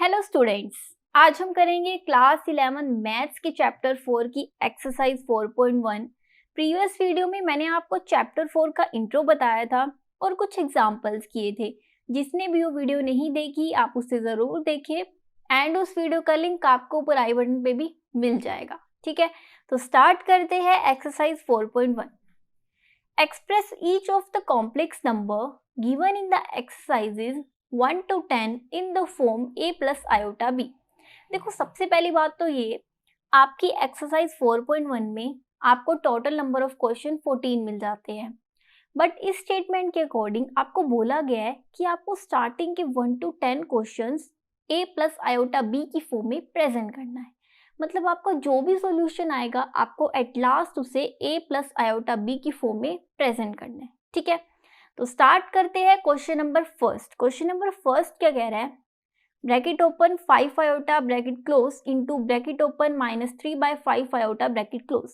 Hello students, आज हम करेंगे क्लास 11 मैथ्स के चैप्टर 4 की एक्सरसाइज 4.1। प्रीवियस वीडियो में मैंने आपको चैप्टर 4 का इंट्रो बताया था और कुछ एग्जांपल्स किए थे। जिसने भी वो वीडियो नहीं देखी आप उसे ज़रूर देखें एंड उस वीडियो का लिंक आपको ऊपर आई बटन पे भी मिल जाएगा। ठीक है, तो स्टार्ट करते हैं exercise 4.1। Express each of the complex number given in the exercises 1 to 10 in the form a plus iota b। देखो, सबसे पहली बात तो ये, आपकी एक्सरसाइज 4.1 में आपको टोटल नंबर ऑफ क्वेश्चन 14 मिल जाते हैं, बट इस स्टेटमेंट के अकॉर्डिंग आपको बोला गया है कि आपको स्टार्टिंग के 1 to 10 questions a plus iota b की फॉर्म में प्रेजेंट करना है। मतलब आपका जो भी सॉल्यूशन आएगा आपको एट लास्ट उसे a प्लस आयोटा b की फॉर्म में प्रेजेंट करना है। ठीक है, तो स्टार्ट करते हैं question number first. Question number first क्या कह रहा है, bracket open 5 iota bracket close into bracket open -3/5 iota bracket close.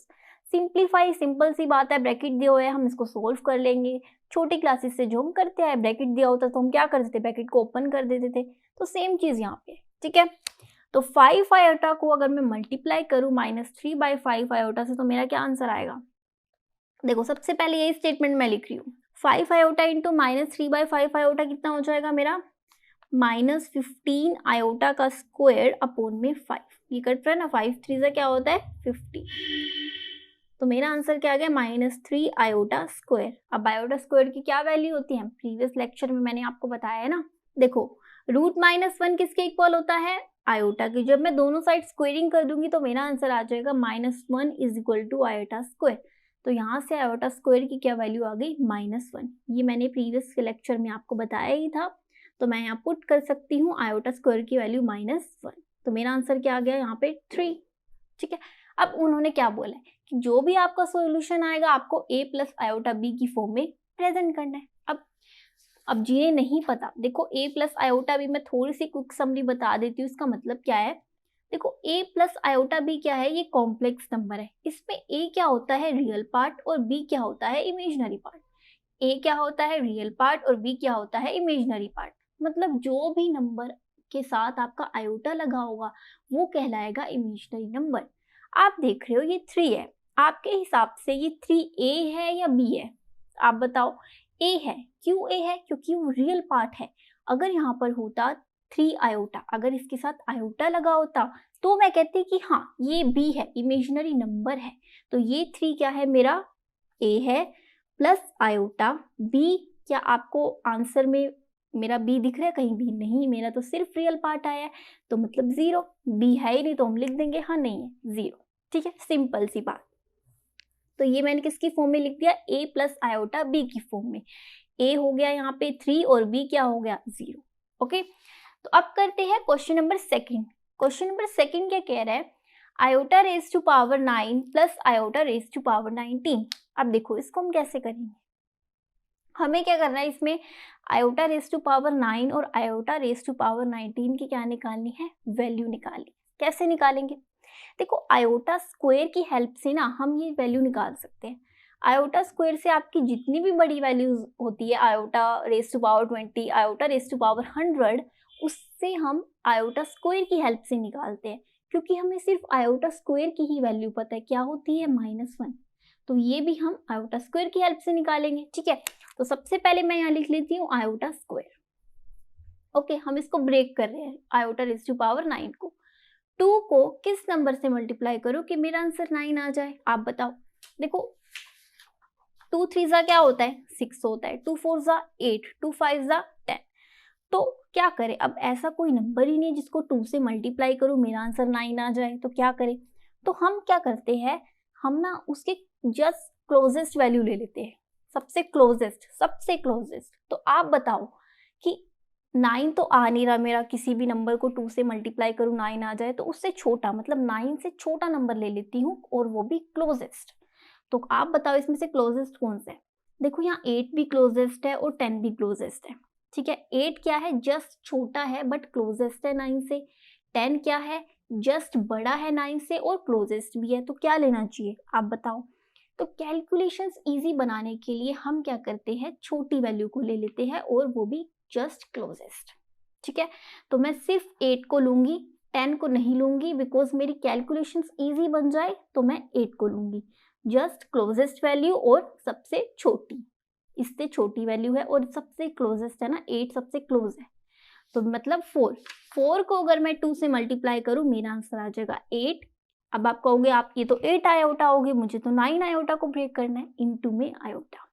Simplify, simple सी बात है, ब्रैकेट दिया हुआ है हम इसको सोल्व कर लेंगे। छोटी क्लासेस से जो हम करते हैं, ब्रैकेट दिया होता तो हम क्या करते थे, ब्रैकेट को ओपन कर देते थे। तो सेम चीज यहाँ पे। ठीक है, तो 5 आयोटा को अगर मैं मल्टीप्लाई करूँ -3/5 आयोटा से तो मेरा क्या आंसर आएगा। देखो, सबसे पहले यही स्टेटमेंट मैं लिख रही हूँ, 5 आयोटा इंटू -3/5 आयोटा कितना हो जाएगा मेरा, -15 आयोटा का स्क्वायर अपॉन में 5। ये कट रहा है ना, 5 3 से क्या होता है 50। तो मेरा आंसर क्या आ गया, -3 आयोटा स्क्वायर। अब आयोटा स्क्वायर की क्या वैल्यू होती है, प्रीवियस लेक्चर में मैंने आपको बताया है ना। देखो, √-1 किसके इक्वल होता है, आयोटा की। जब मैं दोनों साइड स्क्वेयरिंग कर दूंगी तो मेरा आंसर आ जाएगा -1 is equal to iota square. तो यहाँ से आयोटा स्क्वायर की क्या वैल्यू आ गई, -1। ये मैंने प्रीवियस लेक्चर में आपको बताया ही था, तो मैं यहाँ पुट कर सकती हूँ आयोटा स्क्वायर की वैल्यू -1। तो मेरा आंसर क्या आ गया यहाँ पे 3। ठीक है, अब उन्होंने क्या बोला है कि जो भी आपका सॉल्यूशन आएगा आपको a प्लस आयोटा b की फॉर्म में प्रेजेंट करना है। अब जिन्हें नहीं पता, देखो a प्लस आयोटा b मैं थोड़ी सी क्विक समरी बता देती हूँ। इसका मतलब क्या है, देखो a प्लस आयोटा b क्या है, ये कॉम्प्लेक्स नंबर है। इसमें a क्या होता है, रियल पार्ट, और b क्या होता है, इमेजिनरी पार्ट। a क्या होता है, रियल पार्ट, और b क्या होता है, इमेजिनरी पार्ट। मतलब जो भी नंबर के साथ आपका आयोटा लगा होगा वो कहलाएगा इमेजिनरी नंबर। आप देख रहे हो ये 3 है, आपके हिसाब से ये 3a है या b है, आप बताओ। a है, क्यों a है, क्योंकि वो रियल पार्ट है। अगर यहाँ पर होता 3 आयोटा, अगर इसके साथ आयोटा लगा होता तो मैं कहती कि हाँ ये b है, इमेजिनरी नंबर है। तो ये 3 क्या है, मेरा a है प्लस आयोटा b। क्या आपको आंसर में मेरा b दिख रहा है, कहीं भी नहीं, मेरा तो सिर्फ रियल पार्ट आया है, तो मतलब 0। b है ही नहीं तो हम लिख देंगे हाँ नहीं है 0। ठीक है, सिंपल सी बात। तो ये मैंने किसकी फॉर्म में लिख दिया, a प्लस आयोटा b की फॉर्म में। a हो गया यहाँ पे 3 और b क्या हो गया 0। ओके, तो अब करते हैं question number second. Question number second क्या कह रहा है, iota raise to power 9 plus iota raise to power 19। अब देखो इसको हम कैसे करेंगे, हमें क्या करना है, इसमें आयोटा रेज टू पावर 9 और आयोटा रेज टू पावर 19 की क्या निकालनी है, वैल्यू निकालनी। कैसे निकालेंगे, देखो आयोटा स्क्वायर की हेल्प से ना हम ये वैल्यू निकाल सकते हैं। आयोटा स्क्वायर से आपकी जितनी भी बड़ी वैल्यूज होती है, iota raise to power 20, iota raise to power 100, उससे हम आयोटा स्क्वायर की हेल्प से निकालते हैं, क्योंकि हमें सिर्फ आयोटा स्क्वायर की ही वैल्यू पता है, क्या होती है -1। तो ये भी हम आयोटा स्क्वायर की हेल्प से निकालेंगे। ठीक है, तो सबसे पहले मैं यहाँ लिख लेती हूँ आयोटा स्क्वायर। ओके, हम इसको ब्रेक कर रहे हैं, आयोटा रेज टू पावर 9 को 2 को किस नंबर से मल्टीप्लाई करो कि मेरा आंसर 9 आ जाए, आप बताओ। देखो 2 3 जा क्या होता है 6 होता है, 2 4 जा 8, 2 5 जा 10। तो क्या करें, अब ऐसा कोई नंबर ही नहीं जिसको 2 से मल्टीप्लाई करूं मेरा आंसर 9 आ जाए, तो क्या करें। तो हम क्या करते हैं, हम ना उसके जस्ट क्लोजेस्ट वैल्यू ले लेते हैं, सबसे क्लोजेस्ट। तो आप बताओ कि 9 तो आ नहीं रहा मेरा, किसी भी नंबर को 2 से मल्टीप्लाई करूँ 9 आ जाए, तो उससे छोटा, मतलब 9 से छोटा नंबर ले लेती हूँ और वो भी क्लोजेस्ट। तो आप बताओ इसमें से क्लोजेस्ट कौन सा है। देखो यहाँ 8 भी क्लोजेस्ट है और 10 भी क्लोजेस्ट है। ठीक है, 8 क्या है, जस्ट छोटा है बट क्लोजेस्ट है 9 से। 10 क्या है, जस्ट बड़ा है 9 से और क्लोजेस्ट भी है। तो क्या लेना चाहिए आप बताओ। तो कैलकुलेशंस इजी बनाने के लिए हम क्या करते हैं, छोटी वैल्यू को ले लेते हैं और वो भी जस्ट क्लोजेस्ट। ठीक है, तो मैं सिर्फ 8 को लूंगी, 10 को नहीं लूंगी, बिकॉज मेरी कैलकुलेशंस इजी बन जाए तो मैं 8 को लूंगी। जस्ट क्लोजेस्ट वैल्यू और सबसे छोटी, इससे छोटी वैल्यू है और सबसे क्लोजेस्ट है ना, 8 सबसे क्लोज है, तो मतलब 4 को अगर मैं 2 से मल्टीप्लाई करूं मेरा आंसर आ जाएगा 8। अब आप कहोगे आप ये तो 8 आयोटा होगी, मुझे तो 9 आयोटा को ब्रेक करना है, इनटू में iota,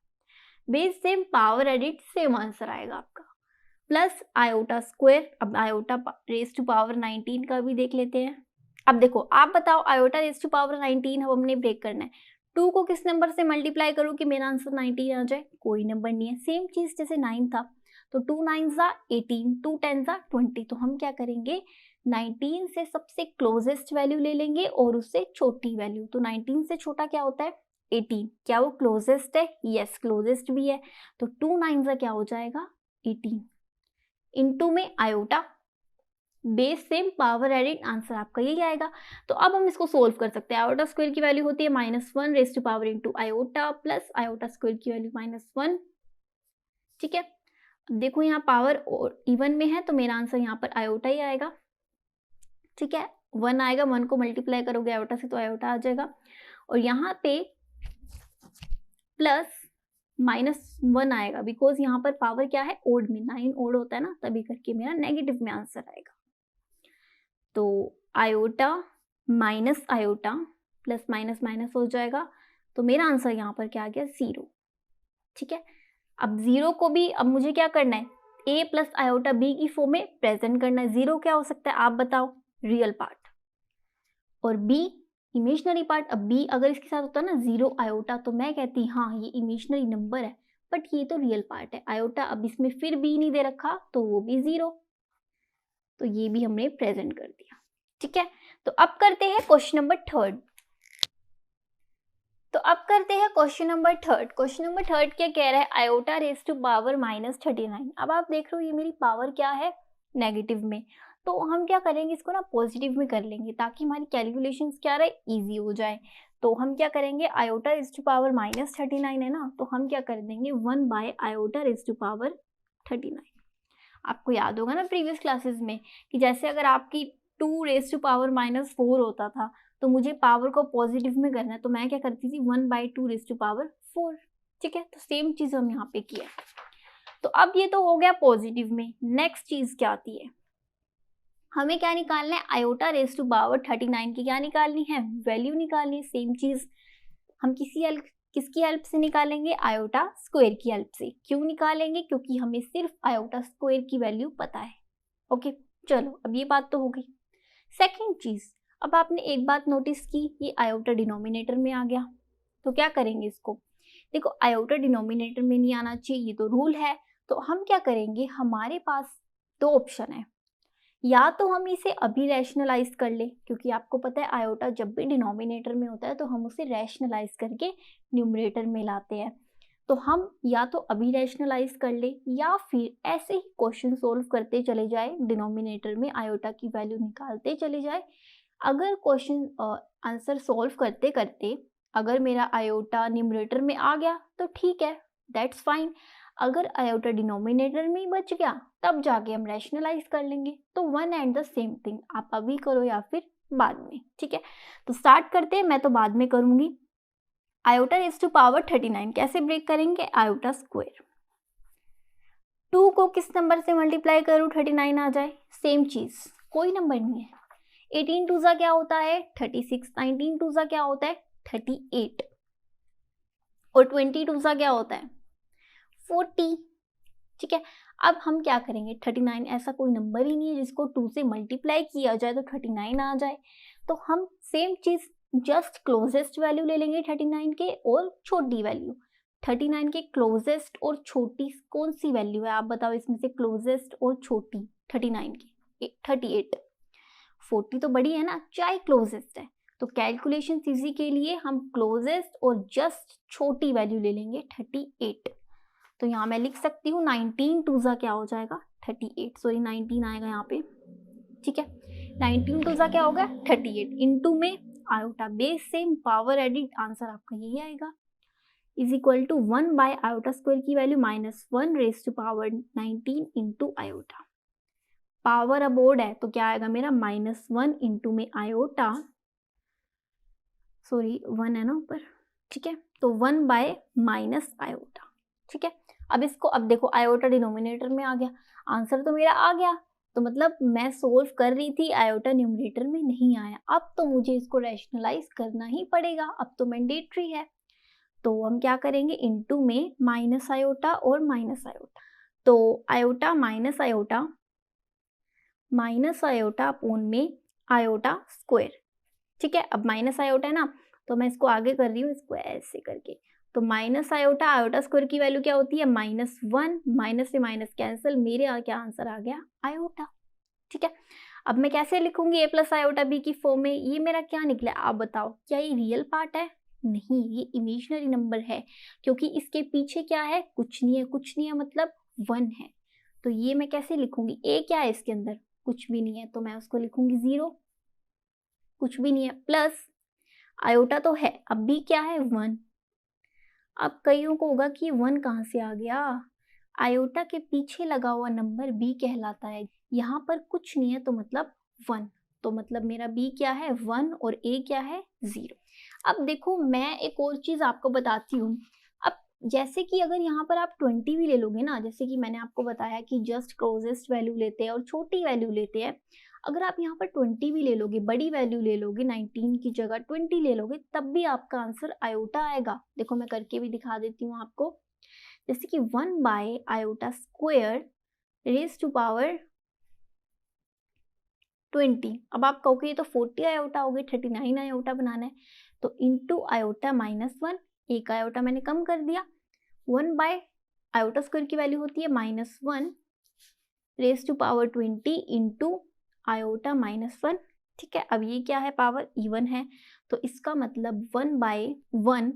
base same power edit same answer आएगा आपका, प्लस आयोटा स्क्वायर। अब आयोटा रेज टू पावर 19 का भी देख लेते हैं। अब देखो आप बताओ, आयोटा रेज टू पावर 19 अब हमने ब्रेक करना है, 2 को किस नंबर से मल्टीप्लाई करूं कि मेरा आंसर 19 आ जाए, कोई नंबर नहीं है, सेम चीज जैसे 9 था, तो 2 9 ज़ा 18, 2 10 ज़ा 20, तो हम क्या करेंगे 19 से सबसे क्लोजेस्ट वैल्यू ले लेंगे और उससे छोटी वैल्यू, तो 19 से छोटा क्या होता है 18, क्या वो क्लोजेस्ट है, यस क्लोजेस्ट भी है, तो 2 9 ज़ा क्या हो जाएगा 18, इनटू में iota, base same power added, answer आपका यही आएगा। तो अब हम इसको सोल्व कर सकते हैं, आयोटा स्क्वायर की वैल्यू होती है -1 raise to power into iota plus iota square की वैल्यू -1, ठीक है। देखो यहाँ पावर इवन में है तो मेरा आंसर यहाँ पर आयोटा ही आएगा, ठीक है, 1 आएगा, 1 को मल्टीप्लाई करोगे आयोटा से तो आयोटा आ जाएगा, और यहाँ पे प्लस -1 आएगा, बिकॉज यहाँ पर पावर क्या है ओड में, 9 ओड होता है ना, तभी करके मेरा नेगेटिव में आंसर आएगा। तो iota minus iota plus minus minus हो जाएगा, तो मेरा आंसर यहाँ पर क्या आ गया 0, ठीक है। अब 0 को भी अब मुझे क्या करना है, a प्लस आयोटा b की फॉर्म में प्रेजेंट करना है। 0 क्या हो सकता है आप बताओ, रियल पार्ट, और b इमेजिनरी पार्ट। अब b अगर इसके साथ होता ना 0 आयोटा तो मैं कहती हाँ ये इमेजिनरी नंबर है, बट ये तो रियल पार्ट है आयोटा, अब इसमें फिर b नहीं दे रखा तो वो भी 0, तो ये भी हमने प्रेजेंट कर दिया, ठीक है। तो अब करते हैं question number third. Question number third क्या कह रहा है, आयोटा रेज टू पावर -39। अब आप देख रहे हो ये मेरी पावर क्या है नेगेटिव में, तो हम क्या करेंगे इसको ना पॉजिटिव में कर लेंगे ताकि हमारी कैलकुलेशंस क्या रहे इजी हो जाए। तो हम क्या करेंगे, आयोटा रेज टू पावर -39 है ना, तो हम क्या कर देंगे 1 by iota raise to power 39। आपको याद होगा ना प्रीवियस क्लासेस में कि जैसे अगर आपकी 2 रेज टू पावर -4 होता था तो मुझे पावर को पॉजिटिव में करना है, तो मैं क्या करती थी 1/2 रेज टू पावर 4, ठीक है। तो सेम चीज हम यहाँ पे किया। तो अब ये तो हो गया पॉजिटिव में, नेक्स्ट चीज क्या आती है, हमें क्या निकालना है, आयोटा रेज टू पावर 39 की क्या निकालनी है, वैल्यू निकालनी है। सेम चीज हम किसकी हेल्प से निकालेंगे, आयोटा स्क्वायर की हेल्प से। क्यों निकालेंगे, क्योंकि हमें सिर्फ आयोटा स्क्वायर की वैल्यू पता है। ओके चलो अब ये बात तो हो गई। सेकंड चीज, अब आपने एक बात नोटिस की, ये आयोटा डिनोमिनेटर में आ गया, तो क्या करेंगे इसको, देखो आयोटा डिनोमिनेटर में नहीं आना चाहिए, ये तो रूल है। तो हम क्या करेंगे, हमारे पास 2 ऑप्शन है, या तो हम इसे अभी रैशनलाइज कर ले, क्योंकि आपको पता है आयोटा जब भी डिनोमिनेटर में होता है तो हम उसे रैशनलाइज करके न्यूमरेटर में लाते हैं। तो हम या तो अभी रैशनलाइज कर ले या फिर ऐसे ही क्वेश्चन सोल्व करते चले जाए, डिनोमिनेटर में आयोटा की वैल्यू निकालते चले जाए। अगर क्वेश्चन आंसर सोल्व करते करते अगर मेरा आयोटा न्यूमरेटर में आ गया तो ठीक है, दैट्स फाइन। अगर आयोटा डिनोमिनेटर में ही बच गया तब जाके हम रैशनलाइज कर लेंगे। तो one and the same thing, आप अभी करो या फिर बाद में, ठीक है। तो स्टार्ट करते हैं, मैं तो बाद में करूंगी। आयोटा रेज टू पावर 39 कैसे ब्रेक करेंगे, आयोटा स्क्वायर, 2 को किस नंबर से मल्टीप्लाई करूं 39 आ जाए, सेम चीज, कोई नंबर नहीं है। 18 2 ज़ा क्या होता है 36, 19 2 ज़ा क्या होता है 38, और 20 2 ज़ा क्या होता है 40, ठीक है। अब हम क्या करेंगे, 39 ऐसा कोई नंबर ही नहीं है जिसको 2 से मल्टीप्लाई किया जाए तो 39 आ जाए। तो हम सेम चीज जस्ट क्लोजेस्ट वैल्यू ले लेंगे 39 के और छोटी वैल्यू। 39 के क्लोजेस्ट और छोटी कौन सी वैल्यू है आप बताओ, इसमें से क्लोजेस्ट और छोटी 39 की 38, 40 तो बड़ी है ना, चाहे क्लोजेस्ट है। तो कैलकुलेशन इजी के लिए हम क्लोजेस्ट और जस्ट छोटी वैल्यू ले लेंगे 38। तो यहाँ मैं लिख सकती हूँ 19 2 ज़ा क्या हो जाएगा 38, सॉरी 19 आएगा यहाँ पे, ठीक है। 19 2 ज़ा क्या होगा 38, इनटू में iota, base same power add it, answer आपका यही आएगा, is equal to 1 by iota square की value -1 raise to power 19 into iota. Power अबोर्ड है तो क्या आएगा मेरा -1 इंटू में आयोटा, सॉरी 1 है ना ऊपर, ठीक है, तो 1 बाय माइनस आयोटा, ठीक है। अब इसको, अब देखो आयोटा डिनोमिनेटर में आ गया, आंसर तो मेरा आ गया, तो मतलब मैं सोल्व कर रही थी, आयोटा न्यूमरेटर में नहीं आया। अब तो मुझे इसको रैशनलाइज करना ही पड़ेगा, अब तो मैंडेटरी है। तो हम क्या करेंगे, इनटू में माइनस आयोटा और माइनस आयोटा, तो आयोटा माइनस आयोटा अपोन में आयोटा स्क्वायर, ठीक है। अब माइनस आयोटा है ना, तो मैं इसको आगे कर रही हूँ, इसको ऐसे करके, तो माइनस आयोटा, आयोटा स्क्वायर की वैल्यू क्या होती है -1, माइनस से माइनस कैंसिल, मेरे क्या आंसर आ गया आयोटा, ठीक है। अब मैं कैसे लिखूंगी a प्लस आयोटा b की फॉर्म में, ये मेरा क्या निकला आप बताओ, क्या ये रियल पार्ट है? नहीं, ये इमेजिनरी नंबर है, क्योंकि इसके पीछे क्या है, कुछ नहीं है, कुछ नहीं है मतलब 1 है, तो ये मैं कैसे लिखूंगी, a क्या है इसके अंदर, कुछ भी नहीं है, तो मैं उसको लिखूंगी 0, कुछ भी नहीं है, प्लस आयोटा तो है, अब b क्या है 1। अब कईयों को होगा कि 1 कहाँ से आ गया, आयोटा के पीछे लगा हुआ नंबर b कहलाता है, यहाँ पर कुछ नहीं है तो मतलब 1, तो मतलब मेरा b क्या है 1 और a क्या है 0। अब देखो मैं एक और चीज आपको बताती हूँ, अब जैसे कि अगर यहाँ पर आप 20 भी ले लोगे ना, जैसे कि मैंने आपको बताया कि जस्ट क्लोजेस्ट वैल्यू लेते हैं और छोटी वैल्यू लेते हैं, अगर आप यहाँ पर 20 भी ले लोगे, बड़ी वैल्यू ले लोगे, 19 की जगह 20 ले लोगे, तब भी आपका आंसर आयोटा आएगा। देखो मैं करके भी दिखा देती हूँ आपको, जैसे कि 1 by iota square raise to power 20। अब आप कहोगे ये तो 40 आयोटा हो गई, 39 आयोटा बनाना है, तो इंटू आयोटा -1, एक आयोटा मैंने कम कर दिया, 1 बाय आयोटा स्क्वायर की वैल्यू होती है -1 raise to power 20 into iota -1, ठीक है। अब ये क्या है, पावर इवन है, तो इसका मतलब 1 बाय 1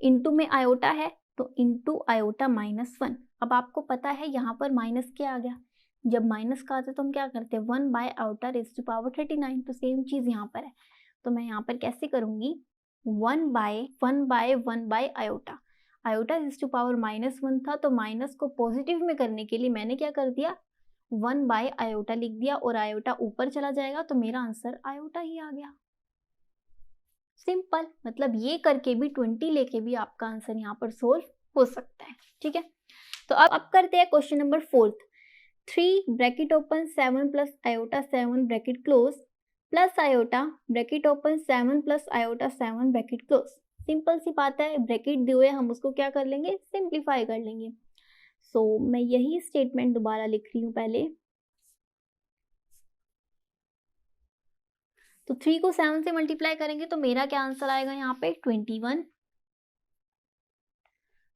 इंटू में आयोटा है, तो इंटू आयोटा -1। अब आपको पता है यहाँ पर माइनस क्या आ गया, जब माइनस का आता है तो हम क्या करते हैं 1 by iota raise to power 39, तो सेम चीज यहाँ पर है, तो मैं यहाँ पर कैसे करूंगी 1 by iota, iota raise to power -1 था, तो माइनस को पॉजिटिव में करने के लिए मैंने क्या कर दिया 1 बाय आयोटा लिख दिया, और आयोटा ऊपर चला जाएगा तो मेरा आंसर आयोटा ही आ गया। सिंपल, मतलब ये करके भी 20 लेके भी आपका आंसर यहाँ पर सोल्व हो सकता है, ठीक है। तो अब करते हैं question number 4, 3 bracket open 7 plus iota 7 bracket close plus iota bracket open 7 plus iota 7 bracket close. Simple सी बात है, ब्रैकेट दिए हुए हम उसको क्या कर लेंगे, सिंप्लीफाई कर लेंगे। सो मैं यही स्टेटमेंट दोबारा लिख रही हूँ पहले, तो 3 को 7 से मल्टीप्लाई करेंगे तो मेरा क्या आंसर आएगा यहाँ पे 21,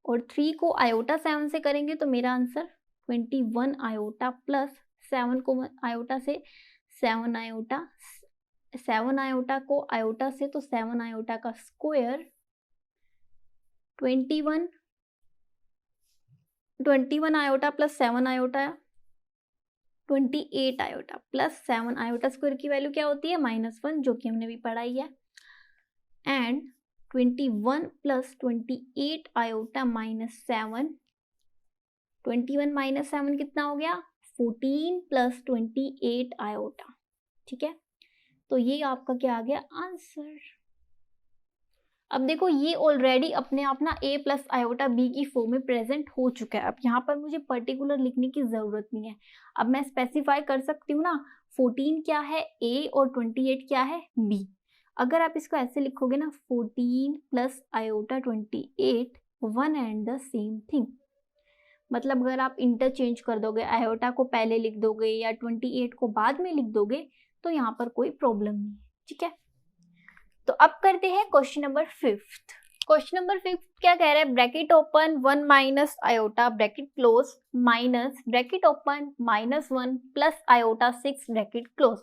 और 3 को आयोटा 7 से करेंगे तो मेरा आंसर 21 आयोटा प्लस 7 को आयोटा से 7 आयोटा, 7 आयोटा को आयोटा से तो 7 आयोटा का square, 21 iota plus 7 iota 28 iota plus 7 iota square की वैल्यू क्या होती है -1, जो कि हमने भी पढ़ाई है, एंड 21 प्लस 28 आयोटा -7, 21 -7 कितना हो गया 14 प्लस 28 आयोटा, ठीक है। तो ये आपका क्या आ गया आंसर। अब देखो ये ऑलरेडी अपने आप ना a प्लस आयोटा b की फॉर्म में प्रेजेंट हो चुका है, अब यहाँ पर मुझे पर्टिकुलर लिखने की जरूरत नहीं है, अब मैं स्पेसिफाई कर सकती हूँ ना 14 क्या है a और 28 क्या है b। अगर आप इसको ऐसे लिखोगे ना 14 plus iota 28 one and the same thing, मतलब अगर आप इंटरचेंज कर दोगे, आयोटा को पहले लिख दोगे या 28 को बाद में लिख दोगे तो यहाँ पर कोई प्रॉब्लम नहीं है, ठीक है। तो अब करते हैं क्वेश्चन नंबर 5। क्वेश्चन नंबर 5 क्या कह रहा है, bracket open 1 minus iota bracket close minus bracket open -1 plus iota 6 bracket close.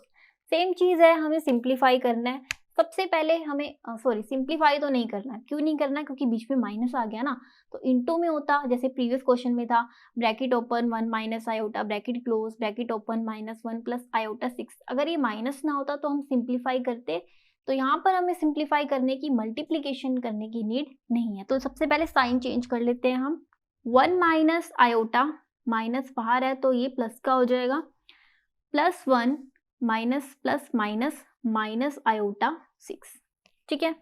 Same चीज है, हमें सिंप्लीफाई करना है। सबसे पहले हमें सिंप्लीफाई तो नहीं करना, क्यों नहीं करना, क्योंकि बीच में माइनस आ गया ना, तो इनटू में होता, जैसे प्रीवियस क्वेश्चन में था bracket open 1 minus iota bracket close bracket open -1 plus iota 6, अगर ये माइनस ना होता तो हम सिंप्लीफाई करते, तो यहाँ पर हमें सिंप्लीफाई करने की, मल्टीप्लीकेशन करने की नीड नहीं है। तो सबसे पहले साइन चेंज कर लेते हैं हम, 1 माइनस आयोटा, माइनस बाहर है तो ये प्लस का हो जाएगा, +1 minus plus minus minus iota 6, ठीक है।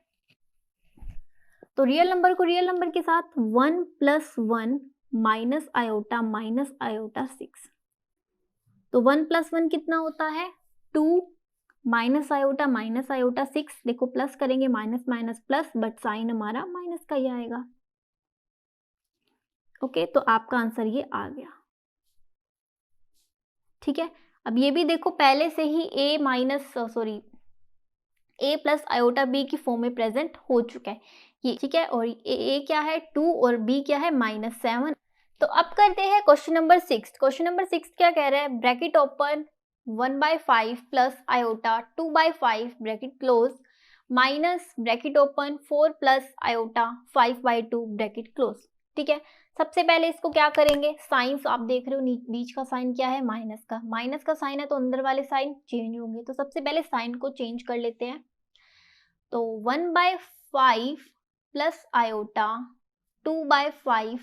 तो रियल नंबर को रियल नंबर के साथ 1 + 1 माइनस आयोटा 6, तो 1 + 1 कितना होता है 2 माइनस आयोटा 6, देखो प्लस करेंगे minus minus plus, but sign हमारा माइनस का ही आएगा। ओके, तो आपका आंसर ये आ गया, ठीक है। अब ये भी देखो पहले से ही a प्लस आयोटा b की फॉर्म में प्रेजेंट हो चुका है ये, ठीक है। और a क्या है 2 और b क्या है -7। तो अब करते हैं क्वेश्चन नंबर 6। क्वेश्चन नंबर 6 क्या कह रहा है, bracket open 1/5 plus iota 2/5 bracket close minus bracket open 4 plus iota 5/2 bracket close, ठीक है। सबसे पहले इसको क्या करेंगे, साइंस आप देख रहे हो बीच का साइन क्या है माइनस का साइन है, तो अंदर वाले साइन चेंज होंगे। तो सबसे पहले साइन को चेंज कर लेते हैं। तो 1/5 plus iota 2/5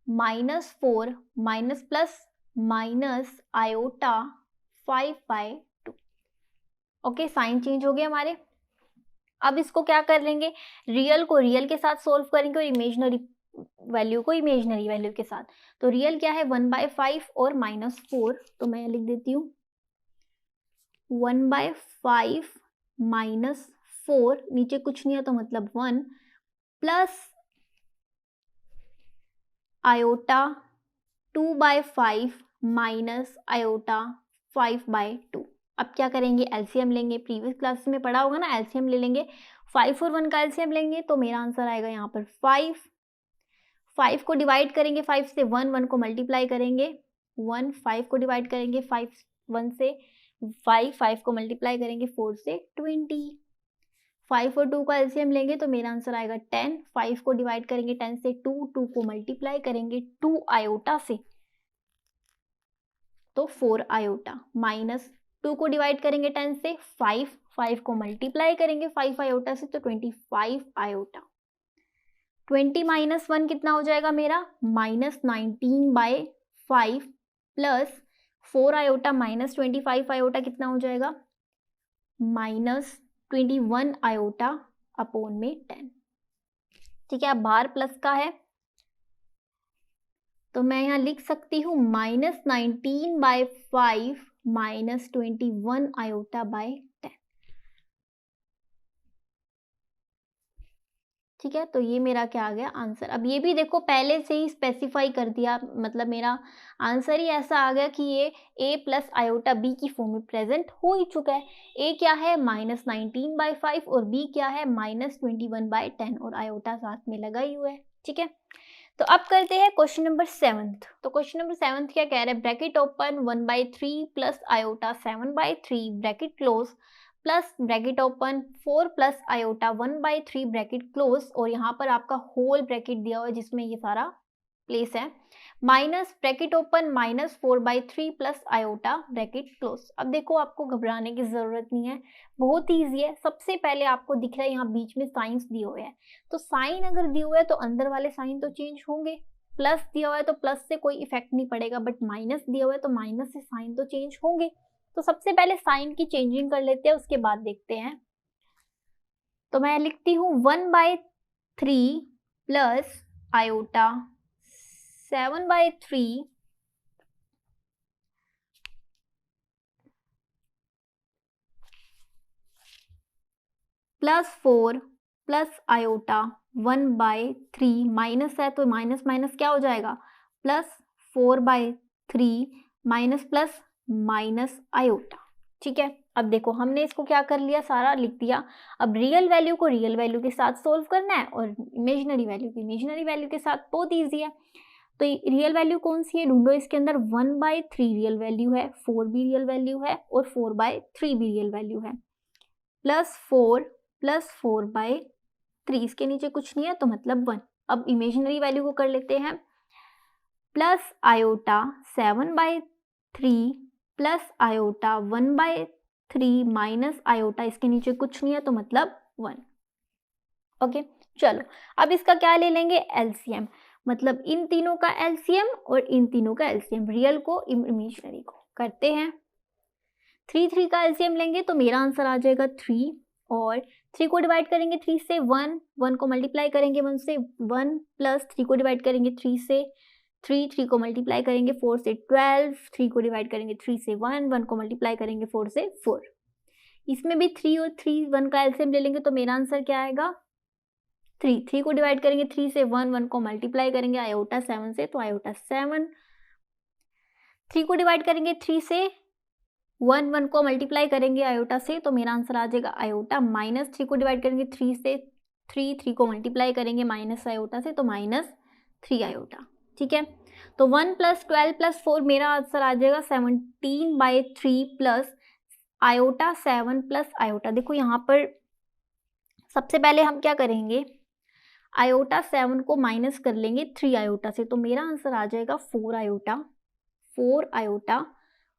-4 minus plus minus iota 5/2। Okay, sign change हो गया हमारे। अब इसको क्या कर लेंगे, रियल को रियल के साथ सोल्व करेंगे और इमेजिनरी वैल्यू को इमेजिनरी वैल्यू के साथ। तो रियल क्या है 1/5 और -4, तो मैं लिख देती हूँ 1/5 -4, नीचे कुछ नहीं है तो मतलब 1 प्लस आयोटा 2/5 माइनस आयोटा 5/2। अब क्या करेंगे, एलसीएम लेंगे। प्रीवियस क्लास में पढ़ा होगा ना, एलसीएम ले लेंगे। 5 और 1 का एलसीएम लेंगे तो मेरा आंसर आएगा यहाँ पर 5 को डिवाइड करेंगे 5 से, 1 को मल्टीप्लाई करेंगे 1, 5 को डिवाइड करेंगे 1 से 5 को मल्टीप्लाई करेंगे 4 से 20। 5 और 2 का एलसीएम लेंगे तो मेरा आंसर आएगा 10। 5 को डिवाइड करेंगे 10 से, 2 को मल्टीप्लाई करेंगे 2 आयोटा से तो 4 आयोटा, माइनस 2 को डिवाइड करेंगे 10 से, 5 को मल्टीप्लाई करेंगे 5 आयोटा से तो 25 आयोटा। 20 - 1 कितना हो जाएगा मेरा -19/5 प्लस 4 आयोटा -25 आयोटा कितना हो जाएगा -21 आयोटा अपॉन में 10, ठीक है। अब बाहर प्लस का है तो मैं यहाँ लिख सकती हूँ -19/5 -21 आयोटा बाय 10, ठीक है। तो ये मेरा क्या आ गया आंसर। अब ये भी देखो पहले से ही स्पेसिफाई कर दिया, मतलब मेरा आंसर ही ऐसा आ गया कि ये a प्लस आयोटा b की फॉर्म में प्रेजेंट हो ही चुका है। a क्या है -19/5 और b क्या है -21/10 और आयोटा साथ में लगा ही हुआ है, ठीक है। तो अब करते हैं क्वेश्चन नंबर 7। तो क्वेश्चन नंबर 7 क्या कह रहा है, bracket open 1/3 plus iota 7/3 bracket close plus bracket open 4 plus iota 1/3 bracket close, और यहाँ पर आपका होल ब्रैकेट दिया हुआ है जिसमें ये सारा प्लेस है, minus bracket open -4/3 plus iota bracket close. अब देखो आपको घबराने की जरूरत नहीं है, बहुत ही ईजी है। सबसे पहले आपको दिख रहा है यहाँ बीच में साइंस दिए हुए हैं, तो साइन अगर दिए हुए है तो अंदर वाले साइन तो चेंज होंगे। प्लस दिया हुआ है तो प्लस से कोई इफेक्ट नहीं पड़ेगा, बट माइनस दिया हुआ है तो माइनस से साइन तो चेंज होंगे। तो सबसे पहले साइन की चेंजिंग कर लेते हैं, उसके बाद देखते हैं। तो मैं लिखती हूँ 1/3 plus iota 7/3 plus 4 plus iota 1/3, minus है तो माइनस माइनस क्या हो जाएगा plus 4/3 minus plus minus iota, ठीक है। अब देखो हमने इसको क्या कर लिया, सारा लिख दिया। अब रियल वैल्यू को रियल वैल्यू के साथ सोल्व करना है और इमेजिनरी वैल्यू को इमेजिनरी वैल्यू के साथ, बहुत ईजी है। तो रियल वैल्यू कौन सी है ढूंढो, इसके अंदर 1/3 रियल वैल्यू है, 4 भी रियल वैल्यू है और 4/3 भी रियल वैल्यू है, प्लस 4 प्लस 4/3, इसके नीचे कुछ नहीं है तो मतलब 1। अब इमेजिनरी वैल्यू को कर लेते हैं, plus iota 7/3 plus iota 1/3 minus iota, इसके नीचे कुछ नहीं है तो मतलब 1। ओके, चलो अब इसका क्या ले लेंगे एलसीएम, मतलब इन तीनों का एलसीएम और इन तीनों का एलसीएम, रियल को इमेजिनरी को करते हैं। 3 का एलसीएम लेंगे तो मेरा आंसर आ जाएगा 3, और 3 को डिवाइड करेंगे 3 से 1 को मल्टीप्लाई करेंगे 1 से 1 प्लस 3 को डिवाइड करेंगे 3 से 3 को मल्टीप्लाई करेंगे 4 से 12, 3 को डिवाइड करेंगे 3 से 1 को मल्टीप्लाई करेंगे 4 से 4। इसमें भी 3 और 3 1 का एलसीएम ले लेंगे तो मेरा आंसर क्या आएगा 3 को डिवाइड करेंगे 3 से 1 को मल्टीप्लाई करेंगे आयोटा 7 से, तो आयोटा 7। 3 को डिवाइड करेंगे 3 से 1 को मल्टीप्लाई करेंगे आयोटा से, तो मेरा आंसर आ जाएगा आयोटा माइनस 3 को डिवाइड करेंगे 3 से 3 को मल्टीप्लाई करेंगे माइनस आयोटा से, तो -3 आयोटा। ठीक है, तो 1 + 12 + 4 मेरा आंसर आ जाएगा 17/3 प्लस आयोटा 7 प्लस आयोटा। देखो यहाँ पर सबसे पहले हम क्या करेंगे, आयोटा 7 को माइनस कर लेंगे 3 आयोटा से, तो मेरा आंसर आ जाएगा 4 आयोटा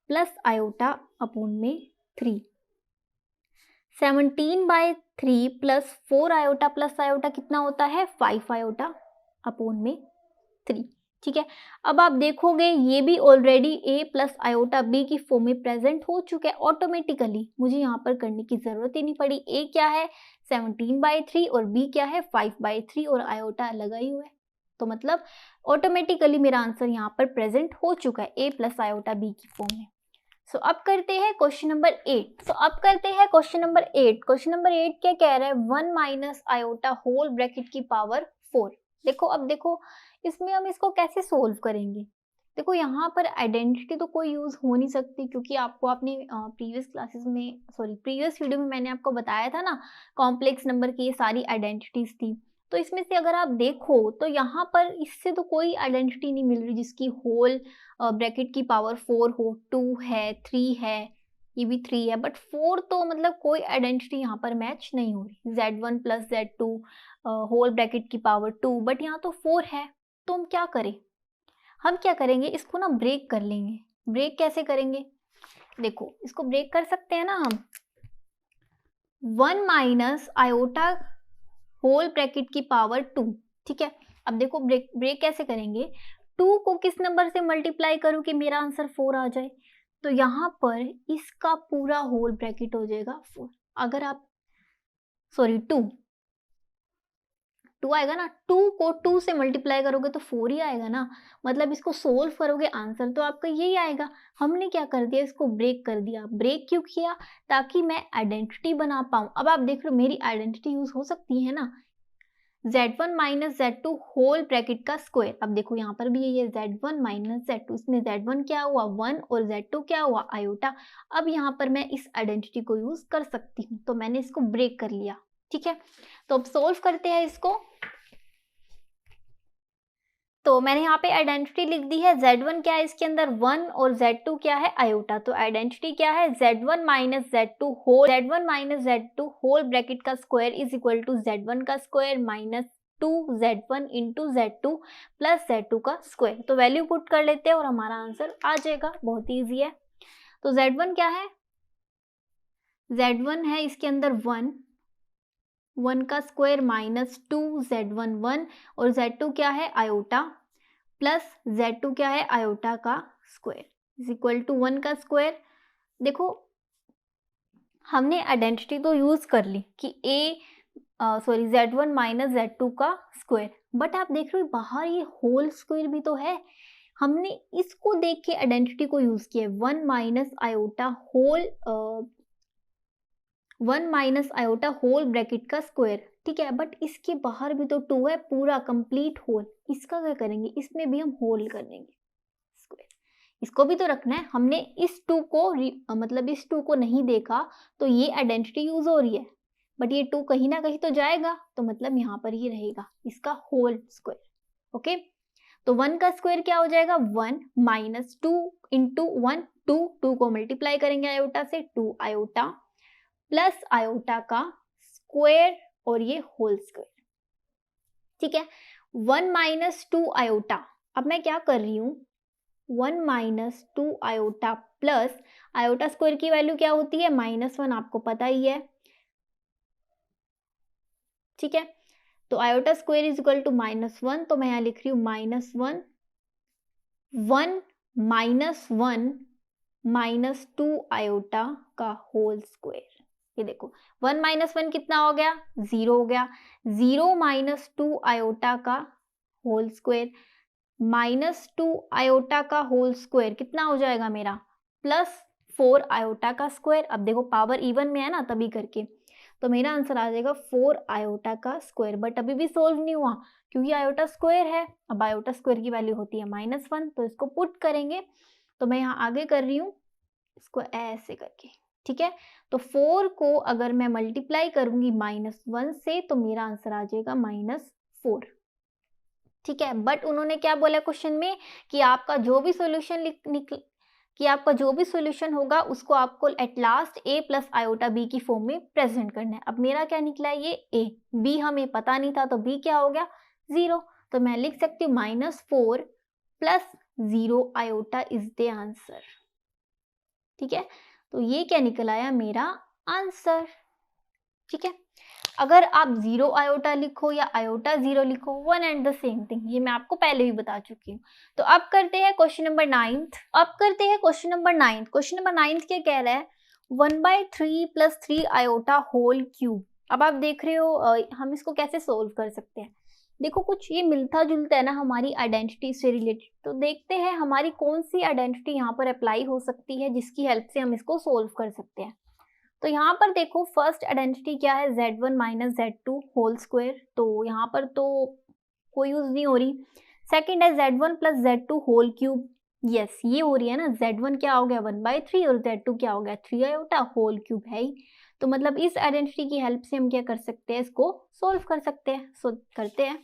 प्लस आयोटा अपॉन में 3। 17/3 प्लस 4 आयोटा प्लस आयोटा कितना होता है 5 आयोटा अपॉन में 3। ठीक है, अब आप देखोगे ये भी already a plus iota b की फॉर्म में प्रेजेंट हो चुका है ऑटोमेटिकली, मुझे यहाँ पर करने की जरूरत ही नहीं पड़ी। a क्या है 17/3 और b क्या है 5/3 और आयोटा लगा ही हुआ है, तो मतलब ऑटोमेटिकली मेरा आंसर यहाँ पर प्रेजेंट हो चुका है a प्लस आयोटा b की फॉर्म में। सो अब करते हैं क्वेश्चन नंबर 8। क्वेश्चन नंबर 8 क्या कह रहा है 1 माइनस आयोटा होल ब्रैकेट की पावर 4। देखो अब देखो इसमें हम इसको कैसे सोल्व करेंगे। देखो यहाँ पर आइडेंटिटी तो कोई यूज हो नहीं सकती, क्योंकि आपको आपने प्रीवियस वीडियो में मैंने आपको बताया था ना कॉम्प्लेक्स नंबर की ये सारी आइडेंटिटीज थी। तो इसमें से अगर आप देखो तो यहाँ पर इससे तो कोई आइडेंटिटी नहीं मिल रही जिसकी होल ब्रैकेट की पावर 4 हो। 2 है, 3 है, ये भी 3 है, बट 4 तो मतलब कोई आइडेंटिटी यहाँ पर मैच नहीं हो रही। Z1 + Z2 होल ब्रैकेट की पावर 2, बट यहाँ तो 4 है। तो हम क्या करें, हम क्या करेंगे इसको ना ब्रेक कर लेंगे। ब्रेक कैसे करेंगे, देखो इसको ब्रेक कर सकते हैं ना हम 1 माइनस आयोटा होल ब्रैकेट की पावर 2। ठीक है, अब देखो ब्रेक कैसे करेंगे, 2 को किस नंबर से मल्टीप्लाई करूं कि मेरा आंसर 4 आ जाए, तो यहाँ पर इसका पूरा होल ब्रैकेट हो जाएगा 4। अगर आप 2 आएगा ना, 2 को 2 से मल्टीप्लाई करोगे तो 4 ही आएगा ना, मतलब इसको सोल्व करोगे आंसर तो आपका यही आएगा। हमने क्या कर दिया, इसको ब्रेक कर दिया। ब्रेक क्यों किया, ताकि मैं आइडेंटिटी बना पाऊं। अब आप देख लो मेरी आइडेंटिटी यूज हो सकती है ना, Z1 - Z2 होल ब्रैकेट का स्क्वायर। अब देखो यहाँ पर भी यही है Z1 - Z2, इसमें Z1 क्या हुआ 1 और Z2 क्या हुआ आयोटा। अब यहाँ पर मैं इस आइडेंटिटी को यूज कर सकती हूँ, तो मैंने इसको ब्रेक कर लिया। ठीक है, तो अब सोल्व करते हैं इसको। तो मैंने यहाँ पे आइडेंटिटी लिख दी है, Z1 क्या है इसके अंदर 1 और Z2 क्या है आयोटा। तो आइडेंटिटी क्या है Z1 - Z2 होल ब्रैकेट का square is equal to Z1 का square minus 2Z1 into Z2 plus Z2 का स्क्वायर। तो वैल्यू पुट कर लेते हैं और हमारा आंसर आ जाएगा, बहुत ईजी है। तो Z1 क्या है, Z1 है इसके अंदर 1 का स्क्वायर माइनस 2Z1 1 और Z2 क्या है आयोटा प्लस Z2 क्या है आयोटा का स्क्वायर इज इक्वल टू 1 का स्क्वायर। देखो हमने आइडेंटिटी तो यूज कर ली कि Z1 - Z2 का स्क्वायर, बट आप देख रहे हो बाहर ये होल स्क्वायर भी तो है। हमने इसको देख के आइडेंटिटी को यूज किया 1 माइनस आयोटा होल ब्रैकेट का स्क्वायर। ठीक है, बट इसके बाहर भी तो 2 है, पूरा कंप्लीट होल। इसका क्या करेंगे, इसमें भी हम होल कर देंगे स्क्वायर, इसको भी तो रखना है। हमने इस 2 को मतलब इस 2 को नहीं देखा, तो ये आइडेंटिटी यूज हो रही है, बट ये 2 कहीं ना कहीं तो जाएगा, तो मतलब यहाँ पर ये रहेगा इसका होल स्क्वायर। ओके, तो 1 का स्क्वायर क्या हो जाएगा 1 माइनस 2 इंटू 1 2 को मल्टीप्लाई करेंगे आयोटा से 2 आयोटा प्लस आयोटा का स्क्वायर और ये होल स्क्वायर। ठीक है, 1 माइनस 2 आयोटा। अब मैं क्या कर रही हूं 1 minus 2 iota plus iota square की वैल्यू क्या होती है -1, आपको पता ही है। ठीक है, तो iota square is equal to -1, तो मैं यहां लिख रही हूं -1 1 - 1 माइनस 2 आयोटा का होल स्क्वायर। ये देखो 1 माइनस 1 कितना हो गया, 0 हो गया। 0 माइनस 2 आयोटा का होल स्क्वायर, माइनस 2 आयोटा का होल स्क्वायर कितना हो जाएगा मेरा, प्लस 4 आयोटा का स्क्वायर। अब देखो पावर इवन में है ना, तभी करके तो मेरा आंसर आ जाएगा 4 आयोटा का स्क्वायर। बट अभी भी सोल्व नहीं हुआ क्योंकि आयोटा स्क्वायर है। अब आयोटा स्क्वायर की वैल्यू होती है -1, तो इसको पुट करेंगे। तो मैं यहाँ आगे कर रही हूँ इसको ऐसे करके, ठीक है। तो 4 को अगर मैं मल्टीप्लाई करूंगी -1 से तो मेरा आंसर आ जाएगा -4, ठीक है। बट उन्होंने क्या बोला क्वेश्चन में कि आपका जो भी सॉल्यूशन कि आपका जो भी सॉल्यूशन होगा उसको आपको at last a plus iota b की फॉर्म में प्रेजेंट करना है। अब मेरा क्या निकला है, ये a, b हमें पता नहीं था तो b क्या हो गया, 0। तो मैं लिख सकती हूँ -4 plus 0 iota is the answer, ठीक है। तो ये क्या निकल आया, मेरा आंसर, ठीक है। अगर आप 0 आयोटा लिखो या आयोटा 0 लिखो, one and the same thing, ये मैं आपको पहले भी बता चुकी हूँ। तो अब करते हैं क्वेश्चन नंबर 9। क्वेश्चन नंबर 9 क्या कह रहा है, 1/3 प्लस 3 आयोटा होल क्यूब। अब आप देख रहे हो हम इसको कैसे सोल्व कर सकते हैं। देखो कुछ ये मिलता जुलता है ना हमारी आइडेंटिटी से रिलेटेड, तो देखते हैं हमारी कौन सी आइडेंटिटी यहाँ पर अप्लाई हो सकती है जिसकी हेल्प से हम इसको सोल्व कर सकते हैं। तो यहाँ पर देखो फर्स्ट आइडेंटिटी क्या है, z1 minus z2 whole square, तो यहाँ पर तो कोई यूज नहीं हो रही। सेकंड है z1 plus z2 whole cube, yes ये हो रही है ना, z1 क्या हो गया 1/3 और z2 क्या हो गया 3 आयोटा, होल क्यूब है ही। तो मतलब इस आइडेंटिटी की हेल्प से हम क्या कर सकते हैं, इसको सोल्व कर सकते हैं। सो करते हैं।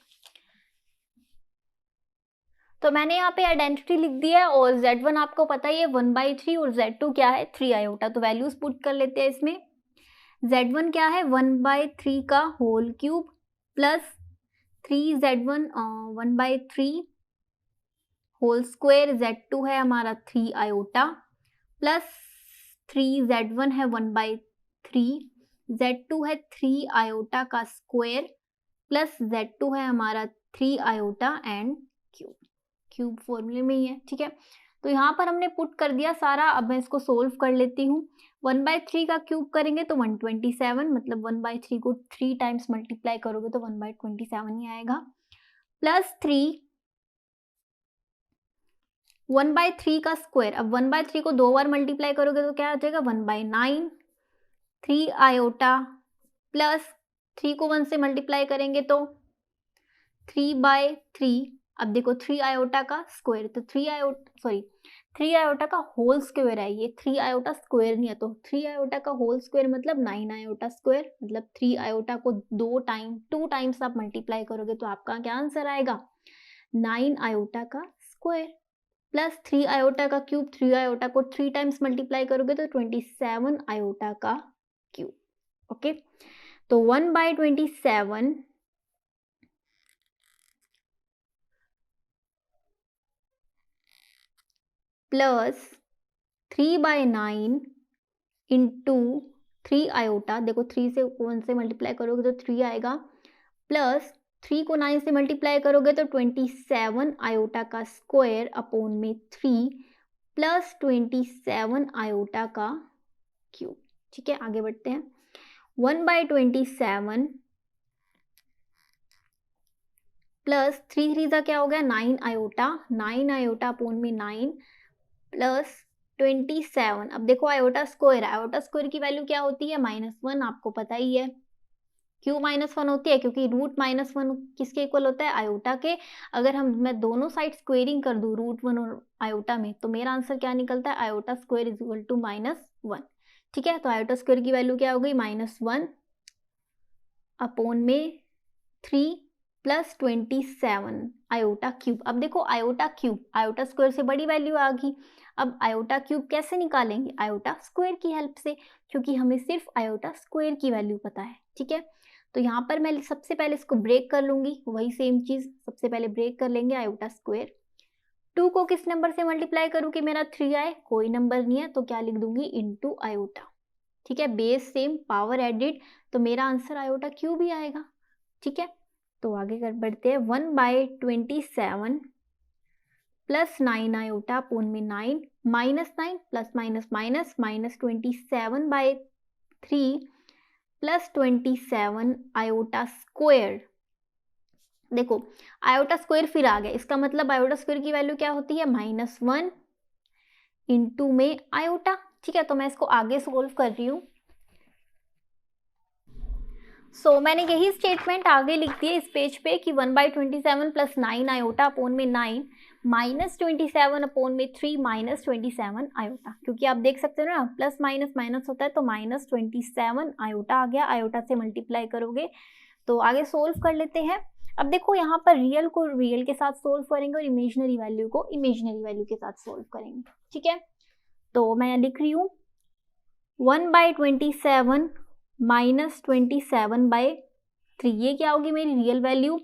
तो मैंने यहाँ पे आइडेंटिटी लिख दिया है और z1 आपको पता ही है 1/3 और z2 क्या है 3 आयोटा, तो वैल्यूज पुट कर लेते हैं इसमें। z1 क्या है 1/3 का whole cube plus 3z1 1/3 whole square, z2 है हमारा 3 आयोटा प्लस 3z1 है 1/3, z2 है 3 आयोटा का स्क्वायर प्लस z2 है हमारा 3 आयोटा एंड क्यूब, क्यूब फॉर्मूले में ही है, ठीक है। तो यहाँ पर हमने पुट कर दिया सारा। अब मैं इसको सोल्व कर लेती हूँ। 1/3 का क्यूब करेंगे तो 127, मतलब 1/3 को 3 टाइम्स मल्टीप्लाई करोगे तो 1/27 ही आएगा, प्लस 3 1/3 का स्क्वायर। अब 1/3 को 2 बार मल्टीप्लाई करोगे तो क्या आ जाएगा 1/9, 3 आयोटा प्लस 3 को 1 से मल्टीप्लाई करेंगे तो 3/3। अब देखो 3 आयोटा का स्क्वायर, तो 3 आयोटा का होल स्क्वायर है ये, 3 आयोटा स्क्वायर नहीं है, तो 3 आयोटा का होल स्क्वायर मतलब 9 आयोटा स्क्वायर, मतलब 3 आयोटा को 2 टाइम्स आप मल्टीप्लाई करोगे तो आपका क्या आंसर आएगा 9 आयोटा का स्क्वायर, प्लस 3 आयोटा का क्यूब, 3 आयोटा को 3 टाइम्स मल्टीप्लाई करोगे तो 27 आयोटा का क्यूब, ओके। तो 1/27 प्लस 3/9 इंटू 3 आयोटा, देखो 3 से 1 से मल्टीप्लाई करोगे तो 3 आएगा, प्लस 3 को 9 से मल्टीप्लाई करोगे तो 27 आयोटा का स्क्वायर अपॉन में 3 प्लस 27 आयोटा का क्यूब, ठीक है। आगे बढ़ते हैं। 1/27 प्लस 3 3 का क्या हो गया 9 आयोटा अपॉन में 9 प्लस 27। अब देखो आयोटा स्क्वायर है, आयोटा स्क्वायर की वैल्यू क्या होती है -1, आपको पता ही है। क्यों -1 होती है, क्योंकि रूट -1 किसके इक्वल होता है आयोटा के। अगर मैं दोनों साइड स्क्वेयरिंग कर दूं √1 और आयोटा में तो मेरा आंसर क्या निकलता है, iota square is equal to -1, ठीक है। तो आयोटा स्क्वायर की वैल्यू क्या हो गई -1 अपॉन में 3 प्लस 27 आयोटा क्यूब। अब देखो आयोटा क्यूब आयोटा स्क्वायर से बड़ी वैल्यू आ गई। अब आयोटा क्यूब कैसे निकालेंगे, आयोटा स्क्वायर की हेल्प से, क्योंकि हमें सिर्फ आयोटा स्क्वायर की वैल्यू पता है, ठीक है। तो यहाँ पर मैं सबसे पहले इसको ब्रेक कर लूंगी, वही सेम चीज सबसे पहले ब्रेक कर लेंगे आयोटा स्क्वायर। 2 को किस नंबर से मल्टीप्लाई करूँ कि मेरा 3 आए, कोई नंबर नहीं है तो क्या लिख दूंगी इनटू आयोटा, ठीक है। बेस सेम पावर एडिड, तो मेरा आंसर आयोटा क्यूब ही आएगा, ठीक है। तो आगे कर बढ़ते हैं। 1/27 प्लस 9 आयोटा अपॉन में 9 -9 plus minus minus -27/3 plus 27 iota square. देखो आयोटा स्क्वायर फिर आ गया, इसका मतलब आयोटा स्क्वायर की वैल्यू क्या होती है, -1 इंटू में आयोटा। ठीक है, तो मैं इसको आगे सोल्व कर रही हूँ। मैंने यही स्टेटमेंट आगे लिख दी है इस पेज पे कि 1/27 प्लस 9 आयोटा अपोन में 9 -27 अपोन में 3 -27 आयोटा, क्योंकि आप देख सकते हो ना प्लस माइनस माइनस होता है, तो -27 आयोटा आ गया, आयोटा से मल्टीप्लाई करोगे। तो आगे सोल्व कर लेते हैं। अब देखो यहाँ पर रियल को रियल के साथ सोल्व करेंगे और इमेजिनरी वैल्यू को इमेजिनरी वैल्यू के साथ सोल्व करेंगे। ठीक है, तो मैं लिख रही हूँ 1/27 -27/3, ये क्या होगी मेरी रियल वैल्यू।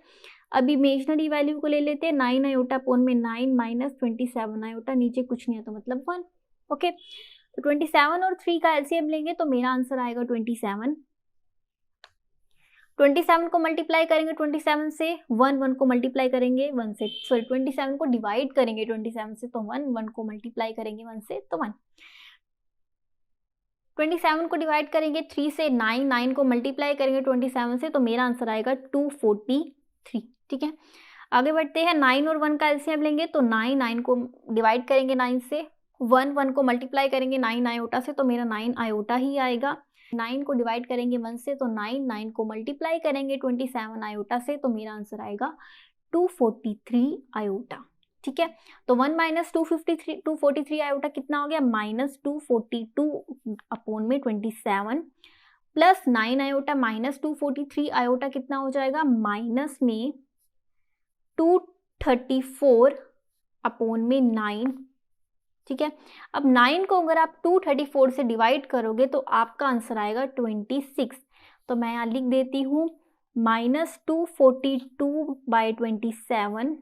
अब इमेजिनरी वैल्यू को ले लेते हैं, 9 आयोटा अपोन में 9 -27 आयोटा, नीचे कुछ नहीं है तो मतलब 1। ओके, तो 27 और 3 का एलसीएम लेंगे तो मेरा आंसर आएगा 27। 27 को मल्टीप्लाई करेंगे 27 से, 1 को मल्टीप्लाई करेंगे 1 से, सॉरी 27 को डिवाइड करेंगे 27 से तो 1 को मल्टीप्लाई करेंगे 1 से तो 1। 27 को डिवाइड करेंगे 3 से, 9 को मल्टीप्लाई करेंगे 27 से तो मेरा आंसर आएगा 243। ठीक है, आगे बढ़ते हैं। 9 और 1 का एलसीएम लेंगे तो 9 को डिवाइड करेंगे 9 से, 1 को मल्टीप्लाई करेंगे 9 आयोटा से तो मेरा 9 आयोटा ही आएगा। 9 को डिवाइड करेंगे 1 से तो 9 को मल्टीप्लाई करेंगे 27 आयोटा से तो मेरा आंसर आएगा 243 आयोटा। ठीक है, तो 1 माइनस 243 आयोटा कितना हो गया, -242 अपोन में 27 प्लस 9 आयोटा -243 आयोटा कितना हो जाएगा, माइनस में 234 अपोन में 9। ठीक है, अब 9 को अगर आप 234 से डिवाइड करोगे तो आपका आंसर आएगा 26। तो मैं यहाँ लिख देती हूँ -242/27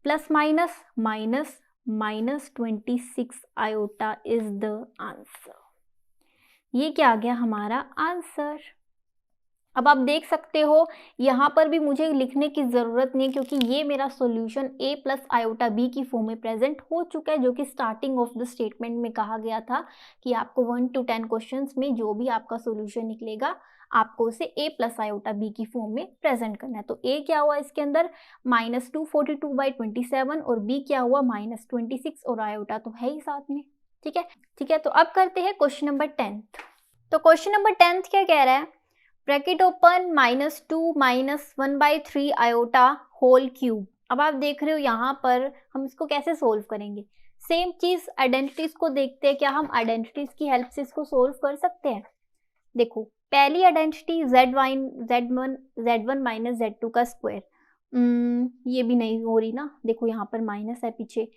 plus minus -26 iota is the answer. ये क्या आ गया हमारा आंसर। अब आप देख सकते हो यहाँ पर भी मुझे लिखने की ज़रूरत नहीं है, क्योंकि ये मेरा solution a plus iota b की फॉर्म में प्रेजेंट हो चुका है, जो कि स्टार्टिंग ऑफ द स्टेटमेंट में कहा गया था कि आपको 1 to 10 क्वेश्चंस में जो भी आपका सॉल्यूशन निकलेगा आपको उसे a प्लस आयोटा b की फॉर्म में प्रेजेंट करना है। तो a क्या हुआ इसके अंदर, -242/27 और b क्या हुआ, -26 और आयोटा तो है ही साथ में। ठीक है, तो अब करते हैं क्वेश्चन नंबर 10। तो क्वेश्चन नंबर 10 क्या कह रहा है, bracket open -2 -1/3 iota whole cube. अब आप देख रहे हो यहाँ पर हम इसको कैसे सोल्व करेंगे, सेम चीज आइडेंटिटीज को देखते हैं, क्या हम आइडेंटिटीज की हेल्प से इसको सोल्व कर सकते हैं। देखो पहली आइडेंटिटी z1 माइनस z2 का स्क्वायर, ये भी नहीं हो रही ना, देखो यहाँ पर माइनस है पीछे,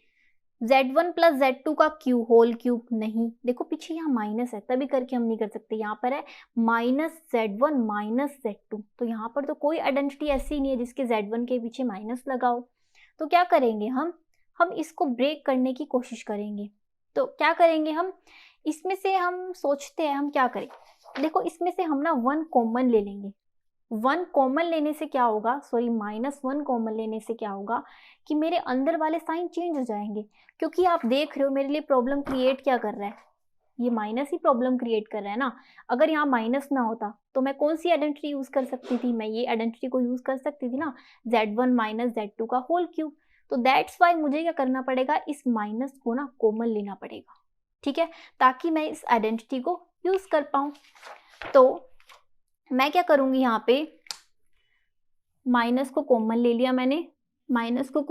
z1 प्लस z2 का क्यूब होल क्यूब, नहीं देखो पीछे यहाँ माइनस है तभी करके हम नहीं कर सकते, यहाँ पर है -z1 माइनस z2, तो यहाँ पर तो कोई आइडेंटिटी ऐसी नहीं है जिसके z1 के पीछे माइनस लगाओ। तो क्या करेंगे हम इसको ब्रेक करने की कोशिश करेंगे। तो क्या करेंगे हम, इसमें से हम सोचते हैं हम क्या करें, देखो इसमें से हम ना 1 कॉमन ले लेंगे। 1 कॉमन लेने से क्या होगा, -1 कॉमन लेने से क्या होगा कि मेरे अंदर वाले साइन चेंज हो जाएंगे, क्योंकि आप देख रहे हो मेरे लिए प्रॉब्लम क्रिएट क्या कर रहा है, ये माइनस ही प्रॉब्लम क्रिएट कर रहा है ना। अगर यहाँ माइनस ना होता तो मैं कौन सी आइडेंटिटी यूज कर सकती थी, मैं ये आइडेंटिटी को यूज कर सकती थी ना, z1 माइनस z2 का होल क्यूब। तो दैट्स वाई मुझे क्या करना पड़ेगा, इस माइनस को ना कॉमन लेना पड़ेगा। ठीक है, ताकि मैं इस आइडेंटिटी को यूज कर पाऊं। तो मैं क्या करूंगी, यहाँ पे माइनस को कॉमन ले लिया मैंने, -2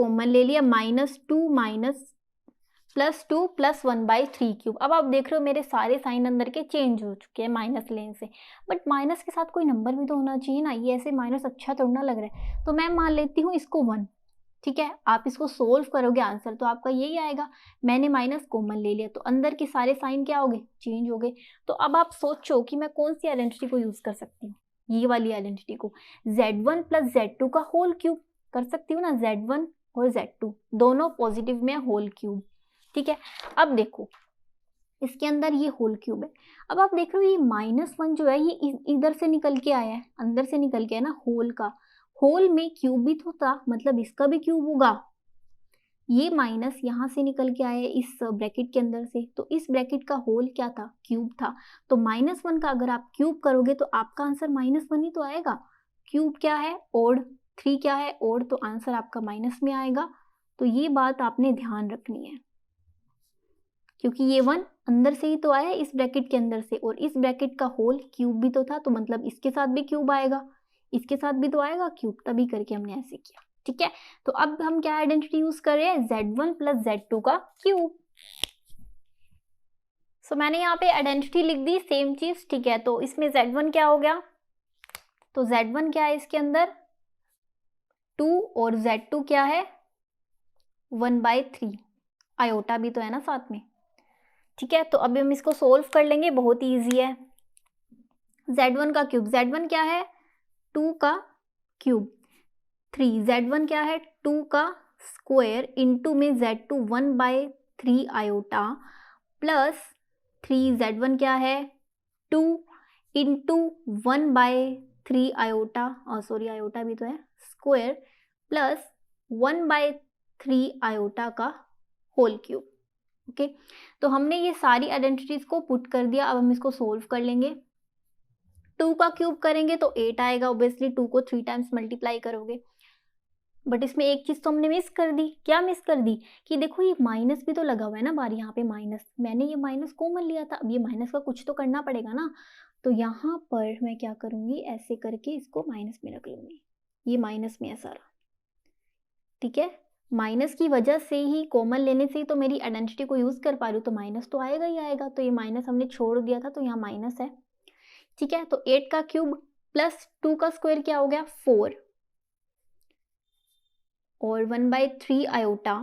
+2 + 1/3 क्यूब। अब आप देख रहे हो मेरे सारे साइन अंदर के चेंज हो चुके हैं माइनस लेने से, बट माइनस के साथ कोई नंबर भी तो होना चाहिए ना, ये ऐसे माइनस अच्छा थोड़ा ना लग रहा है, तो मैं मान लेती हूँ इसको 1। ठीक है, आप इसको सोल्व करोगे आंसर तो आपका यही आएगा, मैंने माइनस कॉमन ले लिया तो अंदर के सारे साइन क्या हो गए, चेंज हो गए। तो अब आप सोचो कि मैं कौन सी आइडेंटिटी को यूज कर सकती हूँ, ये वाली आइडेंटिटी को, z1 + z2 का होल क्यूब कर सकती हूँ ना, z1 और z2 दोनों पॉजिटिव में होल क्यूब। ठीक है, अब देखो इसके अंदर ये होल क्यूब है, अब आप देख रहे हो ये -1 जो है ये इधर से निकल के आया है, अंदर से निकल के है ना, होल का, होल में क्यूब भी तो था, मतलब इसका भी क्यूब होगा, ये माइनस यहाँ से निकल के आया इस ब्रैकेट के अंदर से, तो इस ब्रैकेट का होल क्या था, क्यूब था। तो -1 का अगर आप क्यूब करोगे तो आपका आंसर -1 ही तो आएगा। क्यूब क्या है, ओड, 3 क्या है, ओड, तो आंसर आपका माइनस में आएगा। तो ये बात आपने ध्यान रखनी है, क्योंकि ये 1 अंदर से ही तो आया इस ब्रैकेट के अंदर से, और इस ब्रैकेट का होल क्यूब भी तो था, तो मतलब इसके साथ भी क्यूब आएगा, इसके साथ भी तो आएगा क्यूब, तभी करके हमने ऐसे किया। ठीक है, तो अब हम क्या आइडेंटिटी यूज कर रहे हैं, Z1 प्लस Z2 का क्यूब। सो मैंने यहाँ पे आइडेंटिटी लिख दी, सेम चीज। ठीक है, तो इसमें Z1 क्या हो गया, तो Z1 क्या है इसके अंदर 2, और Z2 क्या है 1/3, आयोटा भी तो है ना साथ में। ठीक है, तो अभी हम इसको सोल्व कर लेंगे, बहुत ही ईजी है। Z1 का क्यूब, Z1 क्या है 2 का क्यूब, 3, Z1 क्या है 2 का स्क्वायर, इंटू में Z2 1/3 आयोटा, प्लस 3, Z1 क्या है 2 इंटू 1/3 आयोटा, और सॉरी आयोटा भी तो है, स्क्वायर, प्लस 1/3 आयोटा का होल क्यूब। ओके, तो हमने ये सारी आइडेंटिटीज को पुट कर दिया। अब हम इसको सोल्व कर लेंगे। 2 का क्यूब करेंगे तो 8 आएगा, ऑब्वियसली 2 को 3 टाइम्स मल्टीप्लाई करोगे। बट इसमें एक चीज तो हमने मिस कर दी। क्या मिस कर दी, कि देखो ये माइनस भी तो लगा हुआ है ना बाहर, यहाँ पे माइनस, मैंने ये माइनस कॉमन लिया था, अब ये माइनस का कुछ तो करना पड़ेगा ना। तो यहाँ पर मैं क्या करूंगी, ऐसे करके इसको माइनस में रख लूंगी, ये माइनस में है सारा। ठीक है, माइनस की वजह से ही, कॉमन लेने से ही तो मेरी आइडेंटिटी को यूज कर पा रही हूँ, तो माइनस तो आएगा ही आएगा। तो ये माइनस हमने छोड़ दिया था, तो यहाँ माइनस है। ठीक है, तो 8 का क्यूब प्लस 2 का स्क्वायर क्या हो गया 4, और 1/3 आयोटा,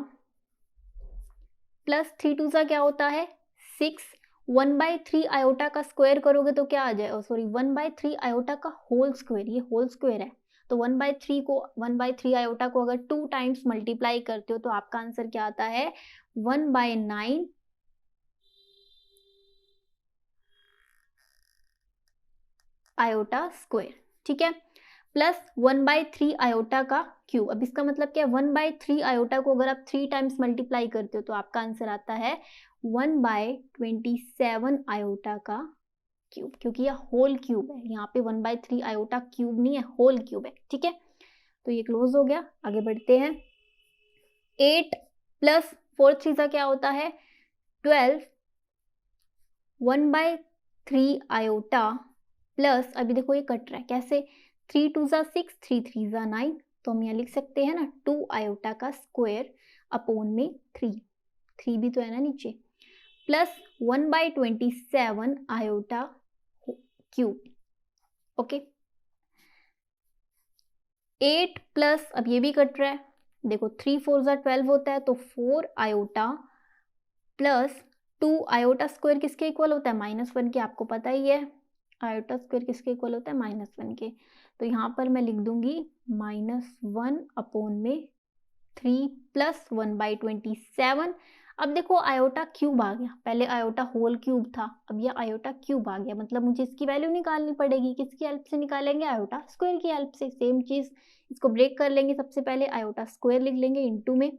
प्लस 3 2 सा क्या होता है 6, 1/3 आयोटा का स्क्वायर करोगे तो क्या आ जाए, सॉरी 1/3 आयोटा का होल स्क्वायर, ये होल स्क्वायर है। तो 1/3 आयोटा को अगर 2 टाइम्स मल्टीप्लाई करते हो तो आपका आंसर क्या आता है 1/9 आयोटा स्क्वायर। ठीक है, प्लस 1/3 आयोटा का क्यूब। अब इसका मतलब क्या है, 1/3 आयोटा को अगर आप 3 टाइम्स मल्टीप्लाई करते हो तो आपका आंसर आता है 1/27 आयोटा का क्यूब, क्योंकि यह होल क्यूब है, यहाँ पे 1/3 आयोटा क्यूब नहीं है, होल क्यूब है। ठीक है, तो ये क्लोज हो गया। आगे बढ़ते हैं। 8 प्लस 4 3 क्या होता है 12, 1/3 आयोटा, प्लस अभी देखो ये कट रहा है कैसे, 3 2 6, 3 3 9, तो हम यहाँ लिख सकते हैं ना 2 आयोटा का स्क्वायर अपॉन में 3 भी तो है ना नीचे, plus 1/27 iota cube. Okay, 8 plus, अब ये भी कट रहा है, देखो 3 4 12 होता है, तो 4 आयोटा प्लस 2 आयोटा स्क्वायर किसके इक्वल होता है -1 के, आपको पता ही है आयोटा स्क्वायर किसके इक्वल होता है -1 के। तो यहाँ पर मैं लिख दूंगी -1 अपॉन में 3 प्लस 1/27। अब देखो आयोटा क्यूब आ गया, पहले आयोटा होल क्यूब था, अब यह आयोटा क्यूब आ गया, मतलब मुझे इसकी वैल्यू निकालनी पड़ेगी। किसकी हेल्प से निकालेंगे, आयोटा स्क्वायर की हेल्प से। सेम चीज, इसको ब्रेक कर लेंगे, सबसे पहले आयोटा स्क्वायर लिख लेंगे, इंटू में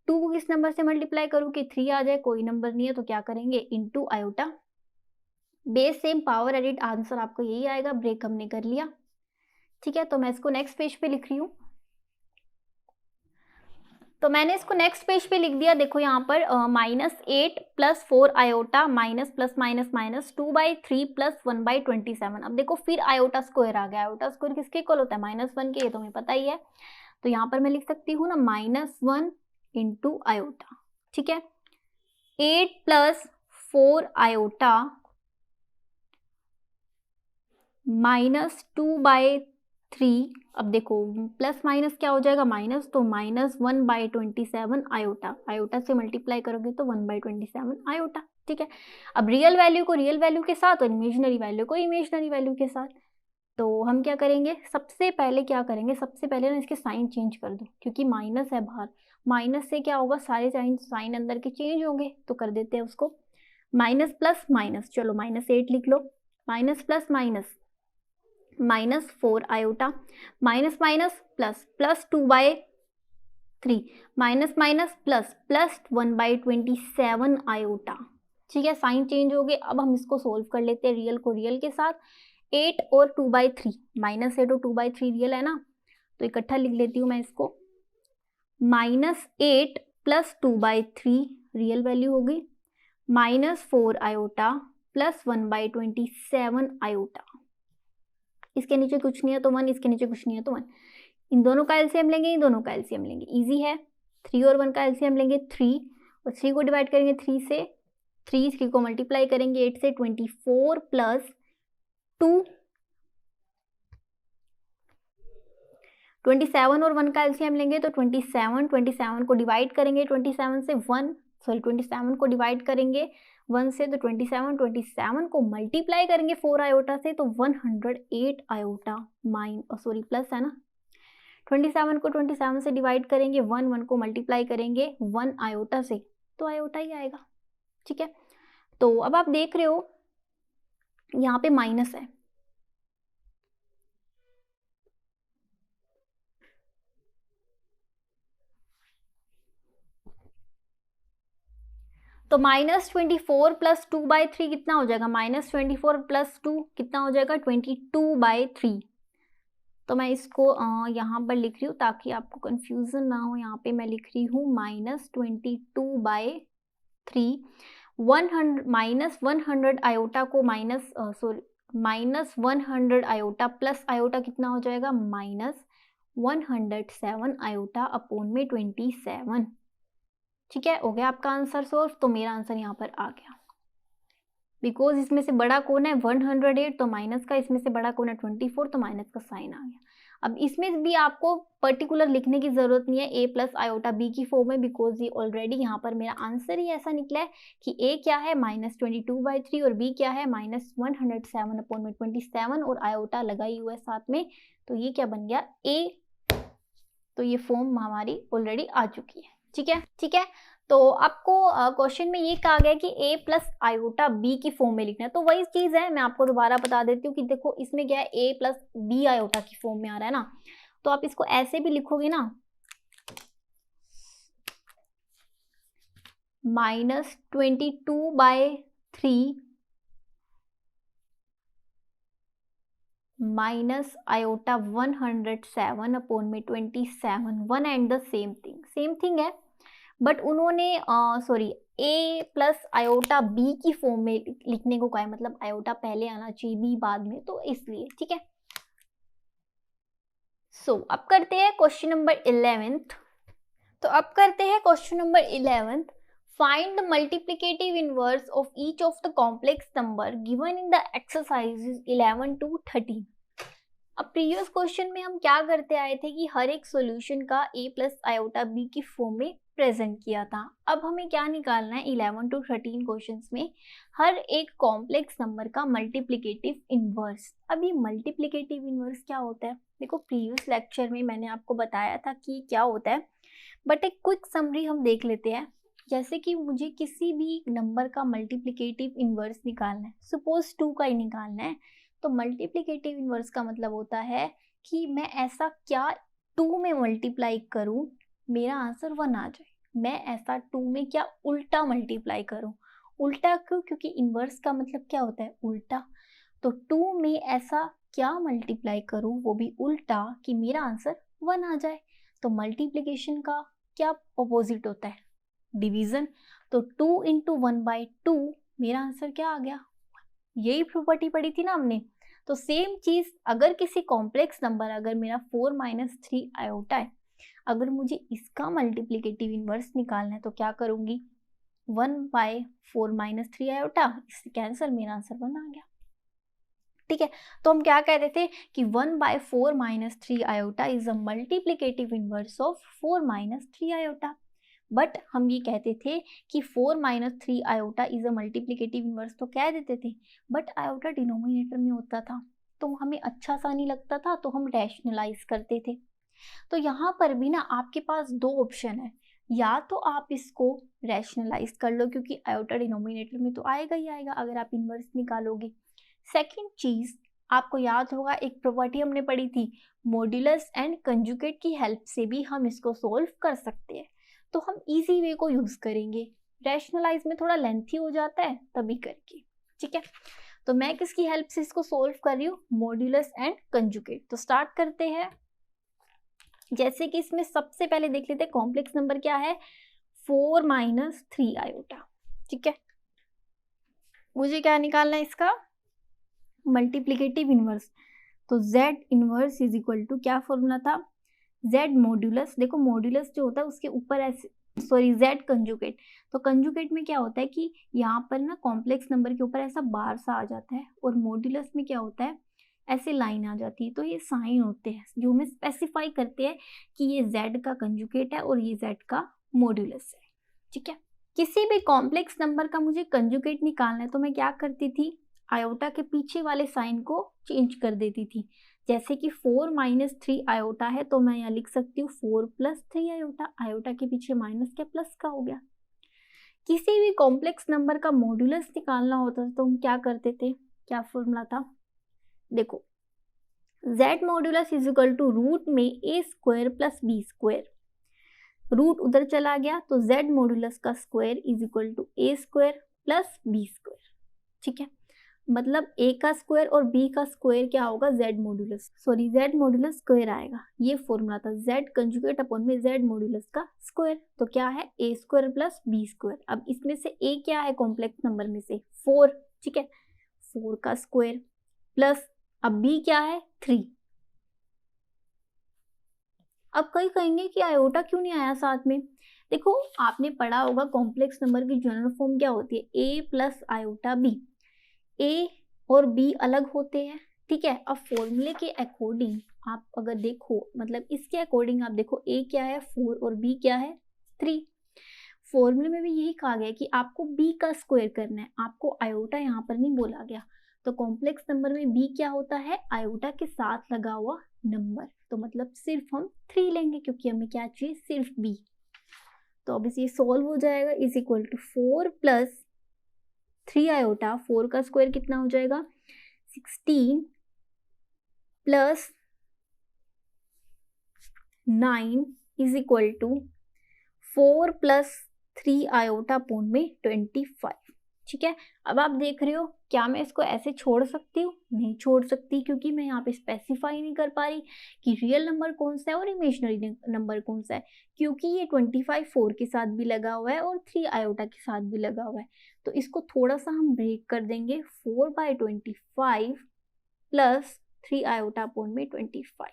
2 को किस नंबर से मल्टीप्लाई करूँ कि 3 आ जाए, कोई नंबर नहीं है तो क्या करेंगे into iota, base same power add it, answer आपको यही आएगा, ब्रेक हमने कर लिया। ठीक है, तो मैं इसको नेक्स्ट पेज पे लिख रही हूँ। तो मैंने इसको नेक्स्ट पेज पे लिख दिया। देखो यहाँ पर -8 plus 4 iota minus plus minus minus 2/3 plus 1/27। अब देखो फिर आयोटा स्क्वायर आ गया, आयोटा स्क्वायर किसके इक्वल होता है -1 के, ये तो हमें पता ही है। तो यहाँ पर मैं लिख सकती हूँ ना -1 इंटू आयोटा। ठीक है, 8 प्लस 4 आयोटा -2/3, अब देखो प्लस माइनस क्या हो जाएगा माइनस, तो -1/27 आयोटा, आयोटा से मल्टीप्लाई करोगे तो 1/27 आयोटा। ठीक है, अब रियल वैल्यू को रियल वैल्यू के साथ और इमेजिनरी वैल्यू को इमेजिनरी वैल्यू के साथ। तो हम क्या करेंगे, सबसे पहले क्या करेंगे, सबसे पहले ना इसके साइन चेंज कर दो, क्योंकि माइनस है बाहर, माइनस से क्या होगा सारे साइन अंदर के चेंज होंगे, तो कर देते हैं उसको। माइनस प्लस माइनस, चलो -8 लिख लो, minus plus minus -4 iota, minus minus plus, plus 2/3 3 minus minus plus plus 1/27 iota. ठीक है, साइन चेंज हो गए। अब हम इसको सोल्व कर लेते हैं रियल को रियल के साथ। 8 और 2/3 -8 और 2/3 रियल है ना, तो इकट्ठा लिख लेती हूँ मैं इसको। -8 प्लस 2/3 रियल वैल्यू हो गई, -4 आयोटा प्लस 1/27 आयोटा। इसके नीचे कुछ नहीं है तो 1, इसके नीचे कुछ नहीं है तो 1। इन दोनों का एलसीएम लेंगे, इन दोनों का एलसीएम लेंगे, इजी है। 3 और 1 का एलसीएम लेंगे 3, और 3 को डिवाइड करेंगे 3 से, 3 को मल्टीप्लाई करेंगे 8 से, 24 प्लस 2, 27 और 1 का एलसीएम लेंगे तो 27 को डिवाइड करेंगे 27 से 27 को डिवाइड करेंगे 1 से, तो 27 को मल्टीप्लाई करेंगे 4 आयोटा से, तो 108 आयोटा प्लस है ना। 27 को 27 से डिवाइड करेंगे 1 को मल्टीप्लाई करेंगे 1 आयोटा से, तो आयोटा ही आएगा। ठीक है, तो अब आप देख रहे हो यहाँ पे माइनस है, तो -24 प्लस 2/3 कितना हो जाएगा, -24 प्लस 2 कितना हो जाएगा, 22/3। तो मैं इसको यहाँ पर लिख रही हूँ ताकि आपको कंफ्यूजन ना हो। यहाँ पे मैं लिख रही हूँ -22/3, 100 आयोटा को -100 आयोटा प्लस आयोटा कितना हो जाएगा, -107 आयोटा अपॉन में 27। ठीक है, हो गया आपका आंसर सोल्व। तो मेरा आंसर यहाँ पर आ गया, बिकॉज इसमें से बड़ा कौन है 108, तो माइनस का, इसमें से बड़ा कौन है 24, तो माइनस का साइन आ गया। अब इसमें भी आपको पर्टिकुलर लिखने की जरूरत नहीं है a प्लस आयोटा b की फॉर्म में, बिकॉज ये ऑलरेडी यहाँ पर मेरा आंसर ही ऐसा निकला है कि a क्या है -22/3 और b क्या है -107/27, और आयोटा लगाई हुआ है साथ में, तो ये क्या बन गया a। तो ये फॉर्म हमारी ऑलरेडी आ चुकी है। ठीक है, ठीक है। तो आपको क्वेश्चन में ये कहा गया कि a प्लस आयोटा b की फॉर्म में लिखना है, तो वही चीज है, मैं आपको दोबारा बता देती हूँ कि देखो इसमें क्या है, a प्लस b आयोटा की फॉर्म में आ रहा है ना, तो आप इसको ऐसे भी लिखोगे ना, -22/3 minus iota 107/27, 1 and the same thing है, बट उन्होंने a प्लस आयोटा b की फॉर्म में लिखने को कहा है, मतलब आयोटा पहले आना चाहिए b बाद में, तो इसलिए। ठीक है, सो अब करते हैं क्वेश्चन नंबर 11th। तो अब करते हैं question number 11th। Find the multiplicative inverse of each of the complex number given in the exercises 11 to 13। अब प्रीवियस क्वेश्चन में हम क्या करते आए थे कि हर एक सॉल्यूशन का a प्लस आयोटा b की फॉर्म में प्रेजेंट किया था। अब हमें क्या निकालना है 11 to 13 क्वेश्चंस में, हर एक कॉम्प्लेक्स नंबर का मल्टीप्लिकेटिव इनवर्स। अब ये मल्टीप्लिकेटिव इनवर्स क्या होता है, देखो प्रीवियस लेक्चर में मैंने आपको बताया था कि क्या होता है, बट एक क्विक समरी हम देख लेते हैं। जैसे कि मुझे किसी भी नंबर का मल्टीप्लिकेटिव इनवर्स निकालना है, सपोज 2 का ही निकालना है, तो मल्टीप्लिकेटिव इनवर्स का मतलब होता है कि मैं ऐसा क्या 2 में मल्टीप्लाई करूं मेरा आंसर 1 आ जाए, मैं ऐसा 2 में क्या उल्टा मल्टीप्लाई करूं। उल्टा क्यों, क्योंकि इनवर्स का मतलब क्या होता है, उल्टा। तो 2 में ऐसा क्या मल्टीप्लाई करूं, वो भी उल्टा, कि मेरा आंसर 1 आ जाए। तो मल्टीप्लिकेशन का क्या अपोजिट होता है, डिवीजन। तो 2 × 1/2 मेरा आंसर क्या आ गया, यही प्रॉपर्टी पढ़ी थी ना हमने। तो सेम चीज, अगर किसी कॉम्प्लेक्स नंबर, अगर मेरा 4 - 3 आयोटा है, अगर मुझे इसका मल्टीप्लिकेटिव इनवर्स निकालना है तो क्या करूंगी, 1/4 - 3 आयोटा, इससे कैंसिल, मेरा आंसर 1 आ गया। ठीक है, तो हम क्या कहते थे कि 1/4 - 3 iota is a multiplicative inverse of 4 - 3 iota. But हम ये कहते थे कि 4 - 3 iota is a multiplicative inverse, तो कह देते थे, बट आयोटा डिनोमिनेटर में होता था तो हमें अच्छा सा नहीं लगता था, तो हम रैशनलाइज करते थे। तो यहाँ पर भी ना आपके पास 2 ऑप्शन है, या तो आप इसको रैशनलाइज कर लो क्योंकि आयोटा डिनोमिनेटर में तो आएगा ही आएगा अगर आप इनवर्स निकालोगे। सेकेंड चीज, आपको याद होगा एक प्रॉपर्टी हमने पढ़ी थी, मॉड्यूलस एंड कंजुगेट की हेल्प से भी हम इसको सोल्व कर सकते हैं। तो हम इजी वे को यूज करेंगे, रैशनलाइज में थोड़ा लेंथी हो जाता है तभी करके, ठीक है। तो मैं किसकी हेल्प से इसको सोल्व कर रही हूँ, मॉड्यूलस एंड कंजुगेट। तो स्टार्ट करते हैं। जैसे कि इसमें सबसे पहले देख लेते हैं कॉम्प्लेक्स नंबर क्या है, 4 - 3 आयोटा, ठीक है। मुझे क्या निकालना है इसका, मल्टीप्लिकेटिव इनवर्स। तो z inverse is equal to, क्या फॉर्मूला था, z मॉड्यूलस। देखो मॉड्यूलस जो होता है उसके ऊपर ऐसे, सॉरी z कंजुगेट। तो कंजुगेट में क्या होता है कि यहाँ पर ना कॉम्प्लेक्स नंबर के ऊपर ऐसा बार सा आ जाता है, और मॉड्यूलस में क्या होता है ऐसे लाइन आ जाती है। तो ये साइन होते हैं जो हमें स्पेसिफाई करते हैं कि ये z का कंजुगेट है और ये z का मॉड्यूलस है, ठीक है। किसी भी कॉम्प्लेक्स नंबर का मुझे कंजुगेट निकालना है तो मैं क्या करती थी, आयोटा के पीछे वाले साइन को चेंज कर देती थी। जैसे कि 4 - 3 आयोटा है तो मैं यहाँ लिख सकती हूँ 4 + 3 आयोटा, आयोटा के पीछे माइनस क्या प्लस का हो गया। किसी भी कॉम्प्लेक्स नंबर का मॉड्यूलस निकालना होता था तो हम क्या करते थे, क्या फॉर्मूला था, देखो z modulus is equal to root में a² + b²। रूट उधर चला गया तो z मॉड्यूलस का square is equal to a² + b², ठीक है। मतलब a का स्क्वायर और b का स्क्वायर क्या होगा, z modulus, sorry z modulus square आएगा। ये फॉर्मूला था, z कंजुगेट अपॉन में z मॉड्यूलस का स्क्वायर। तो क्या है a² + b²। अब इसमें से a क्या है कॉम्प्लेक्स नंबर में से, 4, ठीक है, 4 का स्क्वायर प्लस, अब b क्या है 3। अब कई कहेंगे कि आयोटा क्यों नहीं आया साथ में। देखो आपने पढ़ा होगा कॉम्प्लेक्स नंबर की जनरल फॉर्म क्या होती है, a + आयोटा b। ए और बी अलग होते हैं, ठीक है। अब फॉर्मूले के अकॉर्डिंग आप अगर देखो, मतलब इसके अकॉर्डिंग आप देखो ए क्या है 4 और बी क्या है 3। फॉर्मूले में भी यही कहा गया है कि आपको बी का स्क्वायर करना है, आपको आयोटा यहाँ पर नहीं बोला गया। तो कॉम्प्लेक्स नंबर में बी क्या होता है, आयोटा के साथ लगा हुआ नंबर। तो मतलब सिर्फ हम 3 लेंगे क्योंकि हमें क्या चाहिए, सिर्फ बी। तो अब ये सोल्व हो जाएगा, इज इक्वल टू 4 + 3 आयोटा, 4 का स्क्वायर कितना हो जाएगा 16 + 9 is equal to 4 + 3 iota upon में 25, ठीक है। अब आप देख रहे हो क्या मैं इसको ऐसे छोड़ सकती हूँ, नहीं छोड़ सकती, क्योंकि मैं यहाँ पे स्पेसिफाई नहीं कर पा रही कि रियल नंबर कौन सा है और इमेजिनरी नंबर कौन सा है, क्योंकि ये 25 4 के साथ भी लगा हुआ है और 3 आयोटा के साथ भी लगा हुआ है। तो इसको थोड़ा सा हम ब्रेक कर देंगे, 4/25 + 3 आयोटा अपॉन में 25।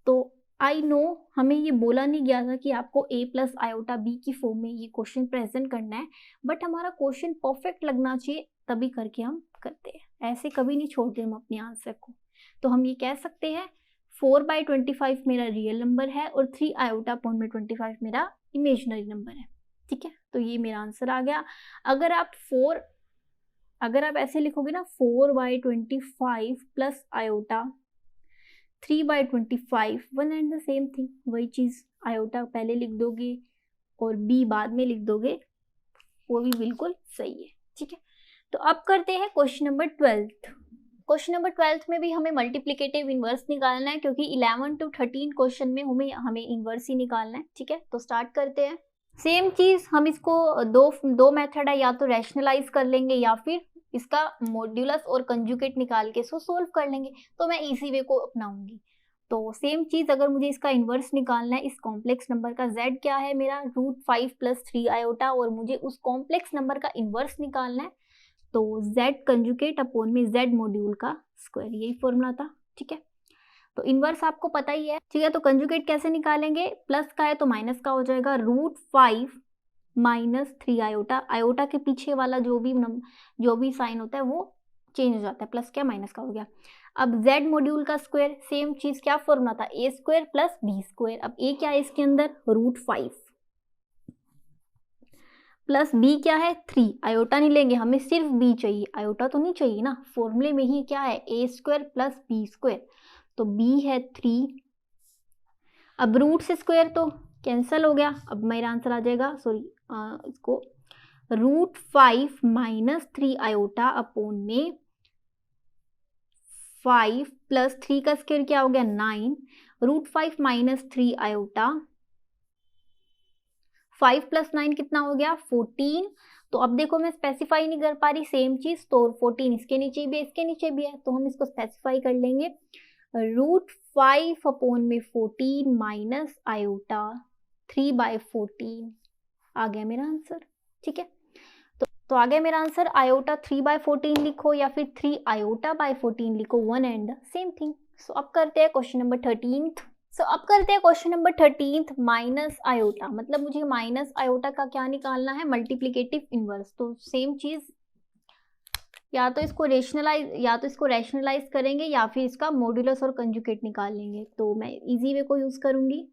तो आई नो हमें ये बोला नहीं गया था कि आपको a + आयोटा b की फॉर्म में ये क्वेश्चन प्रेजेंट करना है, बट हमारा क्वेश्चन परफेक्ट लगना चाहिए तभी करके हम करते हैं, ऐसे कभी नहीं छोड़ते हम अपने आंसर को। तो हम ये कह सकते हैं 4/25 मेरा रियल नंबर है और 3 आयोटा अपॉन में 25 मेरा इमेजिनरी नंबर है, ठीक है। तो ये मेरा आंसर आ गया। अगर आप ऐसे लिखोगे ना 4/25 + iota 3/25, one and the same thing, वही चीज, आयोटा पहले लिख दोगे और बी बाद में लिख दोगे, वो भी बिल्कुल सही है, ठीक है। तो अब करते हैं क्वेश्चन नंबर 12। क्वेश्चन नंबर 12 में भी हमें मल्टीप्लिकेटिव इनवर्स निकालना है, क्योंकि 11 to 13 क्वेश्चन में हमें इनवर्स ही निकालना है, ठीक है। तो स्टार्ट करते हैं। सेम चीज हम इसको दो मेथड है, या तो रैशनलाइज कर लेंगे या फिर इसका मॉड्यूलस और कंजुगेट निकाल के इसको सोल्व कर लेंगे। तो मैं इसी वे को अपनाऊंगी। तो सेम चीज, अगर मुझे इसका इनवर्स निकालना है, इस कॉम्प्लेक्स नंबर का z क्या है मेरा √5 + 3 आयोटा, और मुझे उस कॉम्प्लेक्स नंबर का इनवर्स निकालना है, तो z कंजुगेट अपॉन में z मॉड्यूल का स्क्वायर, यही फॉर्मूला था, ठीक है। तो इनवर्स आपको पता ही है, ठीक है। तो कंजुगेट कैसे निकालेंगे, प्लस का है तो माइनस का हो जाएगा, √5 - 3 आयोटा, आयोटा के पीछे वाला जो भी साइन होता है वो चेंज हो जाता है, प्लस क्या माइनस का हो गया। अब z मॉड्यूल का स्क्वायर, सेम चीज, क्या फॉर्मूला था, a² + b²। अब a क्या है इसके अंदर √5 प्लस b क्या है 3, आयोटा नहीं लेंगे, हमें सिर्फ b चाहिए, आयोटा तो नहीं चाहिए ना। फॉर्मूले में ही क्या है a² + b², तो b है 3। अब रूट से स्क्वायर तो कैंसिल हो गया, अब मेरा आंसर आ जाएगा, सॉरी इसको √5 - 3 आयोटा अपॉन में 5 प्लस 3 का स्क्वायर क्या हो गया 9, √5 माइनस 3 आयोटा, 5 प्लस 9 कितना हो गया 14। तो अब देखो मैं स्पेसिफाई नहीं कर पा रही सेम चीज, तो 14 इसके नीचे भी है इसके नीचे भी है, तो हम इसको स्पेसिफाई कर लेंगे। √5 अपॉन में 14 माइनस आयोटा 3/14 आ गया मेरा आंसर। ठीक है, तो आ गया मेरा आंसर। आयोटा 3/14 लिखो या फिर 3 आयोटा बाय 14 लिखो, वन एंड सेम थिंग। सो अब करते हैं question number 13th minus iota, मतलब मुझे माइनस आयोटा का क्या निकालना है, मल्टीप्लिकेटिव इनवर्स। तो सेम चीज, या तो इसको रैशनलाइज करेंगे या फिर इसका मॉड्यूलस और कंजुगेट निकाल लेंगे। तो मैं इजी वे को यूज करूंगी।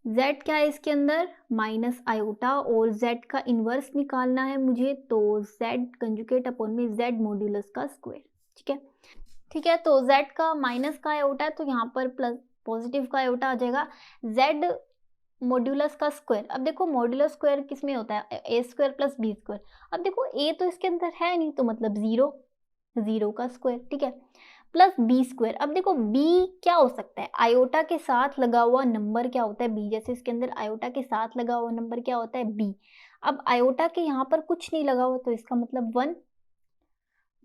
z क्या है इसके अंदर माइनस आयोटा, और z का इनवर्स निकालना है मुझे, तो z कंजुगेट अपॉन में z मॉड्यूलस का स्क्वायर। ठीक है, तो z का माइनस का आयोटा है तो यहाँ पर प्लस पॉजिटिव का आयोटा आ जाएगा, z मॉड्यूलस का स्क्वायर। अब देखो मॉड्यूलस स्क्वायर किस में होता है, a square plus b square. अब देखो a तो इसके अंदर है नहीं, तो मतलब जीरो का स्क्वायर। ठीक है, प्लस बी स्क्वायर। अब देखो b क्या हो सकता है, आयोटा के साथ लगा हुआ नंबर क्या होता है b, जैसे इसके अंदर आयोटा के साथ लगा हुआ नंबर क्या होता है b। अब आयोटा के यहाँ पर कुछ नहीं लगा हुआ, तो इसका मतलब 1,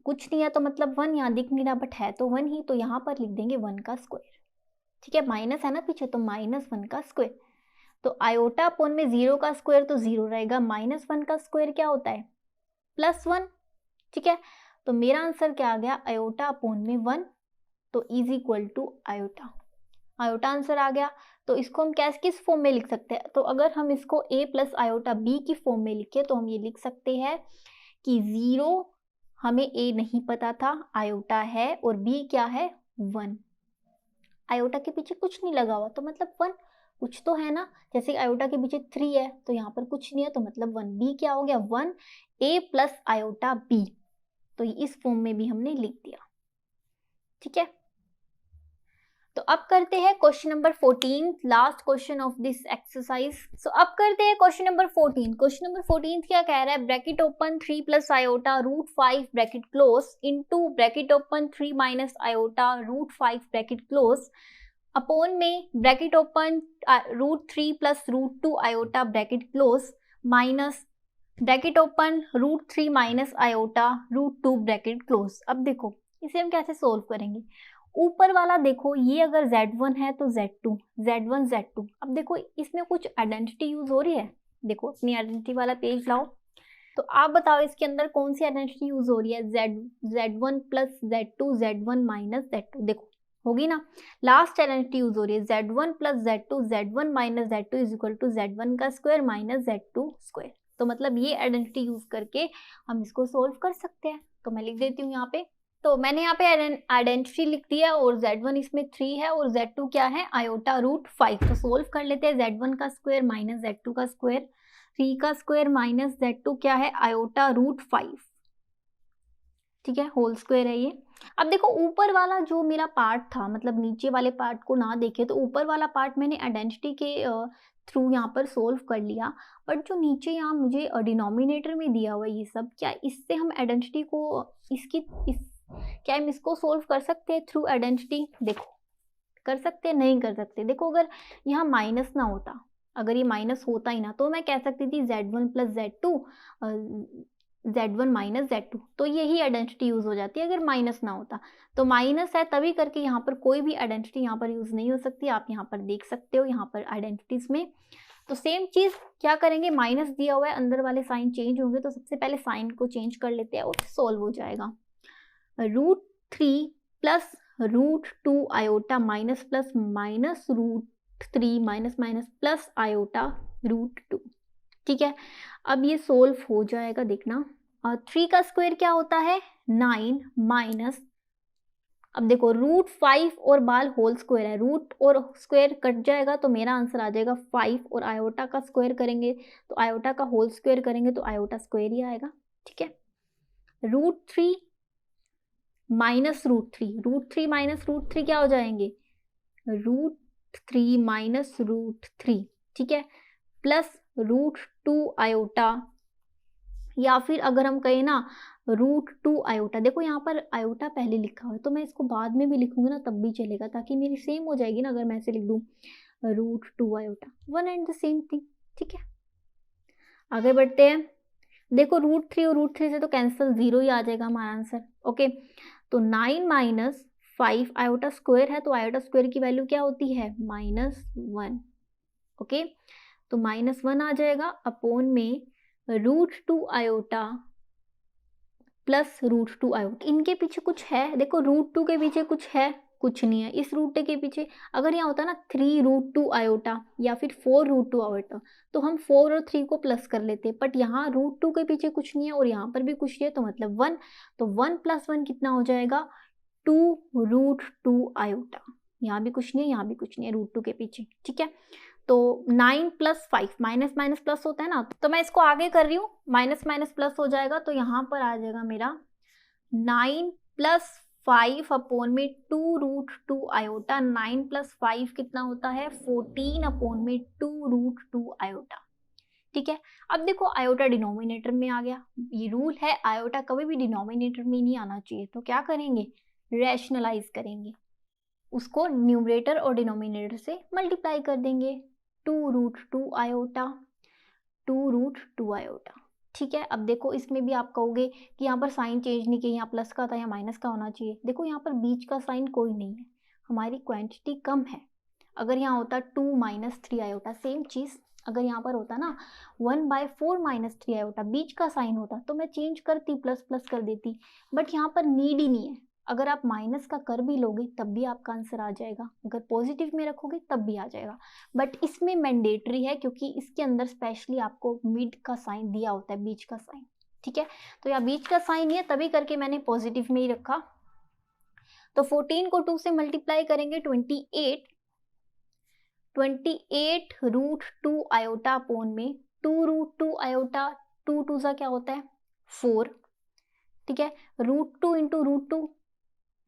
कुछ नहीं है तो मतलब 1, यहाँ दिख नहीं रहा बट है तो 1 ही, तो यहाँ पर लिख देंगे 1 का स्क्वायर। ठीक है, माइनस है ना पीछे, तो -1 का स्क्वायर। तो आयोटा अपॉन में 0 का स्क्वायर तो 0 रहेगा, -1 का स्क्वायर क्या होता है +1। ठीक है, तो मेरा आंसर क्या आ गया, आयोटा अपॉन में 1, तो is equal to iota. Iota answer आ गया। तो इसको हम किस फॉर्म में लिख सकते हैं, तो अगर हम इसको a प्लस आयोटा b की फॉर्म में लिखे तो हम ये लिख सकते हैं कि 0 हमें a नहीं पता था, आयोटा है, और b क्या है 1। आयोटा के पीछे कुछ नहीं लगा हुआ तो मतलब 1, कुछ तो है ना, जैसे आयोटा के पीछे 3 है तो यहाँ पर कुछ नहीं है तो मतलब 1। b क्या हो गया 1, a प्लस आयोटा b, तो इस फॉर्म में भी हमने लिख दिया। ठीक है, तो अब करते हैं question number 14, last question of this exercise. So अब करते हैं क्वेश्चन नंबर 14। क्वेश्चन नंबर 14 क्या कह रहा है, bracket open 3 plus iota √5 bracket close into bracket open 3 minus iota √5 bracket close upon में bracket open √3 plus √2 iota bracket close minus bracket open √3 minus iota √2 bracket close. अब देखो इसे हम कैसे सोल्व करेंगे, ऊपर वाला देखो ये अगर z1 है तो z2, z1 z2। अब देखो इसमें कुछ आइडेंटिटी यूज हो रही है, देखो अपनी आइडेंटिटी वाला पेज लाओ, तो आप बताओ इसके अंदर कौन सी आइडेंटिटी यूज हो रही है, z1 plus z2 z1 minus z2, देखो होगी ना। लास्ट आइडेंटिटी यूज हो रही है z1 plus z2 z1 minus z2 is equal to z1 का स्क्वायर माइनस z2 स्क्वायर। तो मतलब ये आइडेंटिटी यूज करके हम इसको सोल्व कर सकते हैं। तो मैं लिख देती हूँ यहाँ पे, तो मैंने यहाँ पे आइडेंटिटी लिख दिया, और z1 इसमें 3 है और z2 क्या है आयोटा √5। तो सोल्व कर लेते हैं, z1 का स्क्वायर माइनस z2 का स्क्वायर, 3 का स्क्वायर माइनस z2 क्या है आयोटा √5। ठीक है, होल स्क्वायर है ये। अब देखो ऊपर वाला जो मेरा पार्ट था, मतलब नीचे वाले पार्ट को ना देखे तो ऊपर वाला पार्ट मैंने आइडेंटिटी के थ्रू यहाँ पर सोल्व कर लिया, बट जो नीचे यहाँ मुझे डिनोमिनेटर में दिया हुआ ये सब, क्या इससे हम आइडेंटिटी को क्या हम इसको सोल्व कर सकते हैं थ्रू आइडेंटिटी, देखो कर सकते हैं नहीं कर सकते। देखो अगर यहाँ माइनस ना होता, अगर ये माइनस होता ही ना, तो मैं कह सकती थी z1 plus z2 z1 minus z2, तो यही आइडेंटिटी यूज हो जाती है अगर माइनस ना होता। तो माइनस है तभी करके यहाँ पर कोई भी आइडेंटिटी यहाँ पर यूज नहीं हो सकती, आप यहाँ पर देख सकते हो यहाँ पर आइडेंटिटीज में। तो सेम चीज क्या करेंगे, माइनस दिया हुआ है, अंदर वाले साइन चेंज होंगे, तो सबसे पहले साइन को चेंज कर लेते हैं और सोल्व हो जाएगा। √3 plus √2 iota minus plus minus √3 minus minus plus iota √2। ठीक है, अब ये सोल्व हो जाएगा, देखना। 3 का स्क्वायर क्या होता है 9 माइनस, अब देखो √5 और बाल होल स्क्वायर है, रूट और स्क्वायर कट जाएगा तो मेरा आंसर आ जाएगा 5, और आयोटा का स्क्वायर करेंगे तो आयोटा का होल स्क्वायर करेंगे तो आयोटा स्क्वायर ही आएगा। ठीक है, √3 माइनस √3 माइनस √3 क्या हो जाएंगे √3 माइनस √3। ठीक है, प्लस √2 आयोटा या फिर अगर हम कहें ना √2 आयोटा, देखो यहाँ पर आयोटा पहले लिखा हुआ है तो मैं इसको बाद में भी लिखूंगी ना तब भी चलेगा, ताकि मेरी सेम हो जाएगी ना अगर मैं ऐसे लिख दूँ √2 iota, one and the same thing. ठीक है, आगे बढ़ते हैं। देखो √3 और √3 से तो कैंसिल, 0 ही आ जाएगा हमारा आंसर। ओके, तो 9 माइनस 5 आयोटा स्क्वायर है, तो आयोटा स्क्वायर की वैल्यू क्या होती है? -1। ओके, तो -1 आ जाएगा अपॉन में √2 आयोटा प्लस √2 आयोटा। इनके पीछे कुछ है, देखो √2 के पीछे कुछ है, कुछ नहीं है। इस √2 के पीछे अगर यहाँ होता ना 3√2 आयोटा या फिर 4√2 आयोटा, तो हम 4 और 3 को प्लस कर लेते, बट यहाँ √2 के पीछे कुछ नहीं है और यहाँ पर भी कुछ नहीं है, तो मतलब 1। तो 1 + 1 कितना हो जाएगा? 2√2 आयोटा। यहाँ भी कुछ नहीं है, यहाँ भी कुछ नहीं है √2 के पीछे। ठीक है, तो 9 + 5, माइनस माइनस प्लस होता है ना, तो मैं इसको आगे कर रही हूँ, माइनस माइनस प्लस हो जाएगा, तो यहाँ पर आ जाएगा मेरा 9 + 5 अपॉन में 2√2 आयोटा। 9 + 5 कितना होता है? 14 अपॉन में 2√2 आयोटा। ठीक है, अब देखो आयोटा डिनोमिनेटर में आ गया। ये रूल है, आयोटा कभी भी डिनोमिनेटर में नहीं आना चाहिए, तो क्या करेंगे? रैशनलाइज करेंगे, उसको न्यूमरेटर और डिनोमिनेटर से मल्टीप्लाई कर देंगे। 2√2 आयोटा, 2√2 आयोटा। ठीक है, अब देखो इसमें भी आप कहोगे कि यहाँ पर साइन चेंज नहीं किया, यहाँ प्लस का था या माइनस का होना चाहिए। देखो यहाँ पर बीच का साइन कोई नहीं है, हमारी क्वांटिटी कम है। अगर यहाँ होता 2 - 3 आयोटा, सेम चीज़ अगर यहाँ पर होता ना 1/4 - 3 आयोटा, बीच का साइन होता, तो मैं चेंज करती, प्लस प्लस कर देती, बट यहाँ पर नीड ही नहीं है। अगर आप माइनस का कर भी लोगे तब भी आपका आंसर आ जाएगा, अगर पॉजिटिव में रखोगे तब भी आ जाएगा, बट इसमें मैंडेटरी है क्योंकि इसके अंदर स्पेशली आपको मिड का साइन दिया होता है, बीच का साइन। ठीक है, तो यहाँ बीच का साइन नहीं है, तभी करके मैंने पॉजिटिव में ही रखा। तो 14 को 2 से मल्टीप्लाई करेंगे, 28 √2 आयोटा अपॉन में 2√2 आयोटा, 2 2 सा क्या होता है? 4। ठीक है, √2 × √2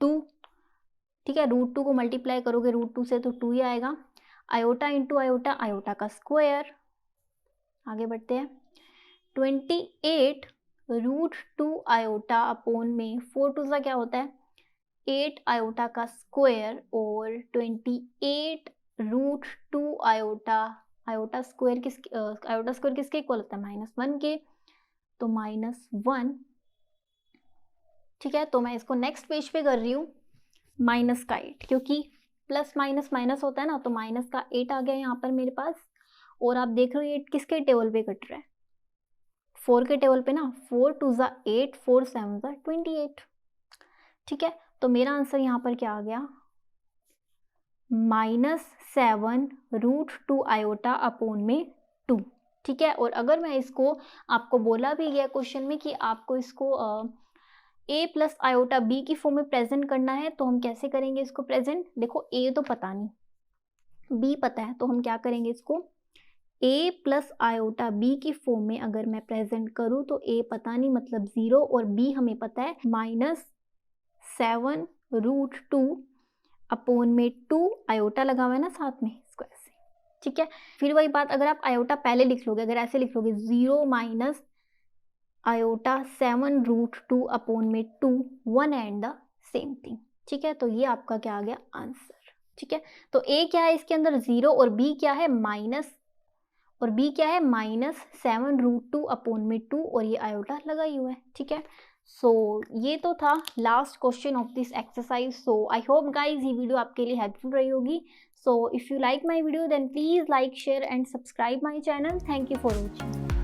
2। ठीक है, √2 को मल्टीप्लाई करोगे √2 से तो 2 ही आएगा। आयोटा × आयोटा, आयोटा का स्क्वायर। आगे बढ़ते हैं। 28 √2 आयोटा अपॉन में 4 2 सा क्या होता है? 8 आयोटा का स्क्वायर, और 28 √2 आयोटा, आयोटा स्क्वायर किसके इक्वल होता है? -1 के, तो -1। ठीक है, तो मैं इसको नेक्स्ट पेज पे कर रही हूँ, माइनस का 8, क्योंकि प्लस माइनस माइनस होता है ना, तो माइनस का 8 आ गया यहाँ पर मेरे पास। और आप देख रहे हो 8 किसके टेबल पे कट रहा है? 4 के टेबल पे ना। 4 2 ज़ा 8, 4 7 ज़ा 28। ठीक है, तो मेरा आंसर यहाँ पर क्या आ गया? -7 √2 आयोटा अपॉन में 2। ठीक है, और अगर मैं इसको, आपको बोला भी गया क्वेश्चन में कि आपको इसको a + आयोटा b की फॉर्म में प्रेजेंट करना है, तो हम कैसे करेंगे इसको प्रेजेंट? देखो a तो पता नहीं, b पता है, तो हम क्या करेंगे इसको a + आयोटा b की फॉर्म में अगर मैं प्रेजेंट करूँ तो a पता नहीं मतलब 0, और b हमें पता है -7 √2 अपॉन में 2, आयोटा लगा हुआ है ना साथ में, इसको ऐसे। ठीक है, फिर वही बात, अगर आप आयोटा पहले लिख लोगे, अगर ऐसे लिख लोगे 0 - आयोटा 7 √2 अपॉन में 2, one and the same thing. ठीक है, तो ये आपका क्या आ गया? आंसर। ठीक है, तो a क्या है इसके अंदर? 0, और b क्या है? -7 √2 अपॉन में 2, और ये आयोटा लगा ही हुआ है। ठीक है, सो ये तो था last question of this exercise. So I hope guys ये वीडियो आपके लिए हेल्पफुल रही होगी। So if you like my video then please like, share and subscribe my channel. Thank you for watching.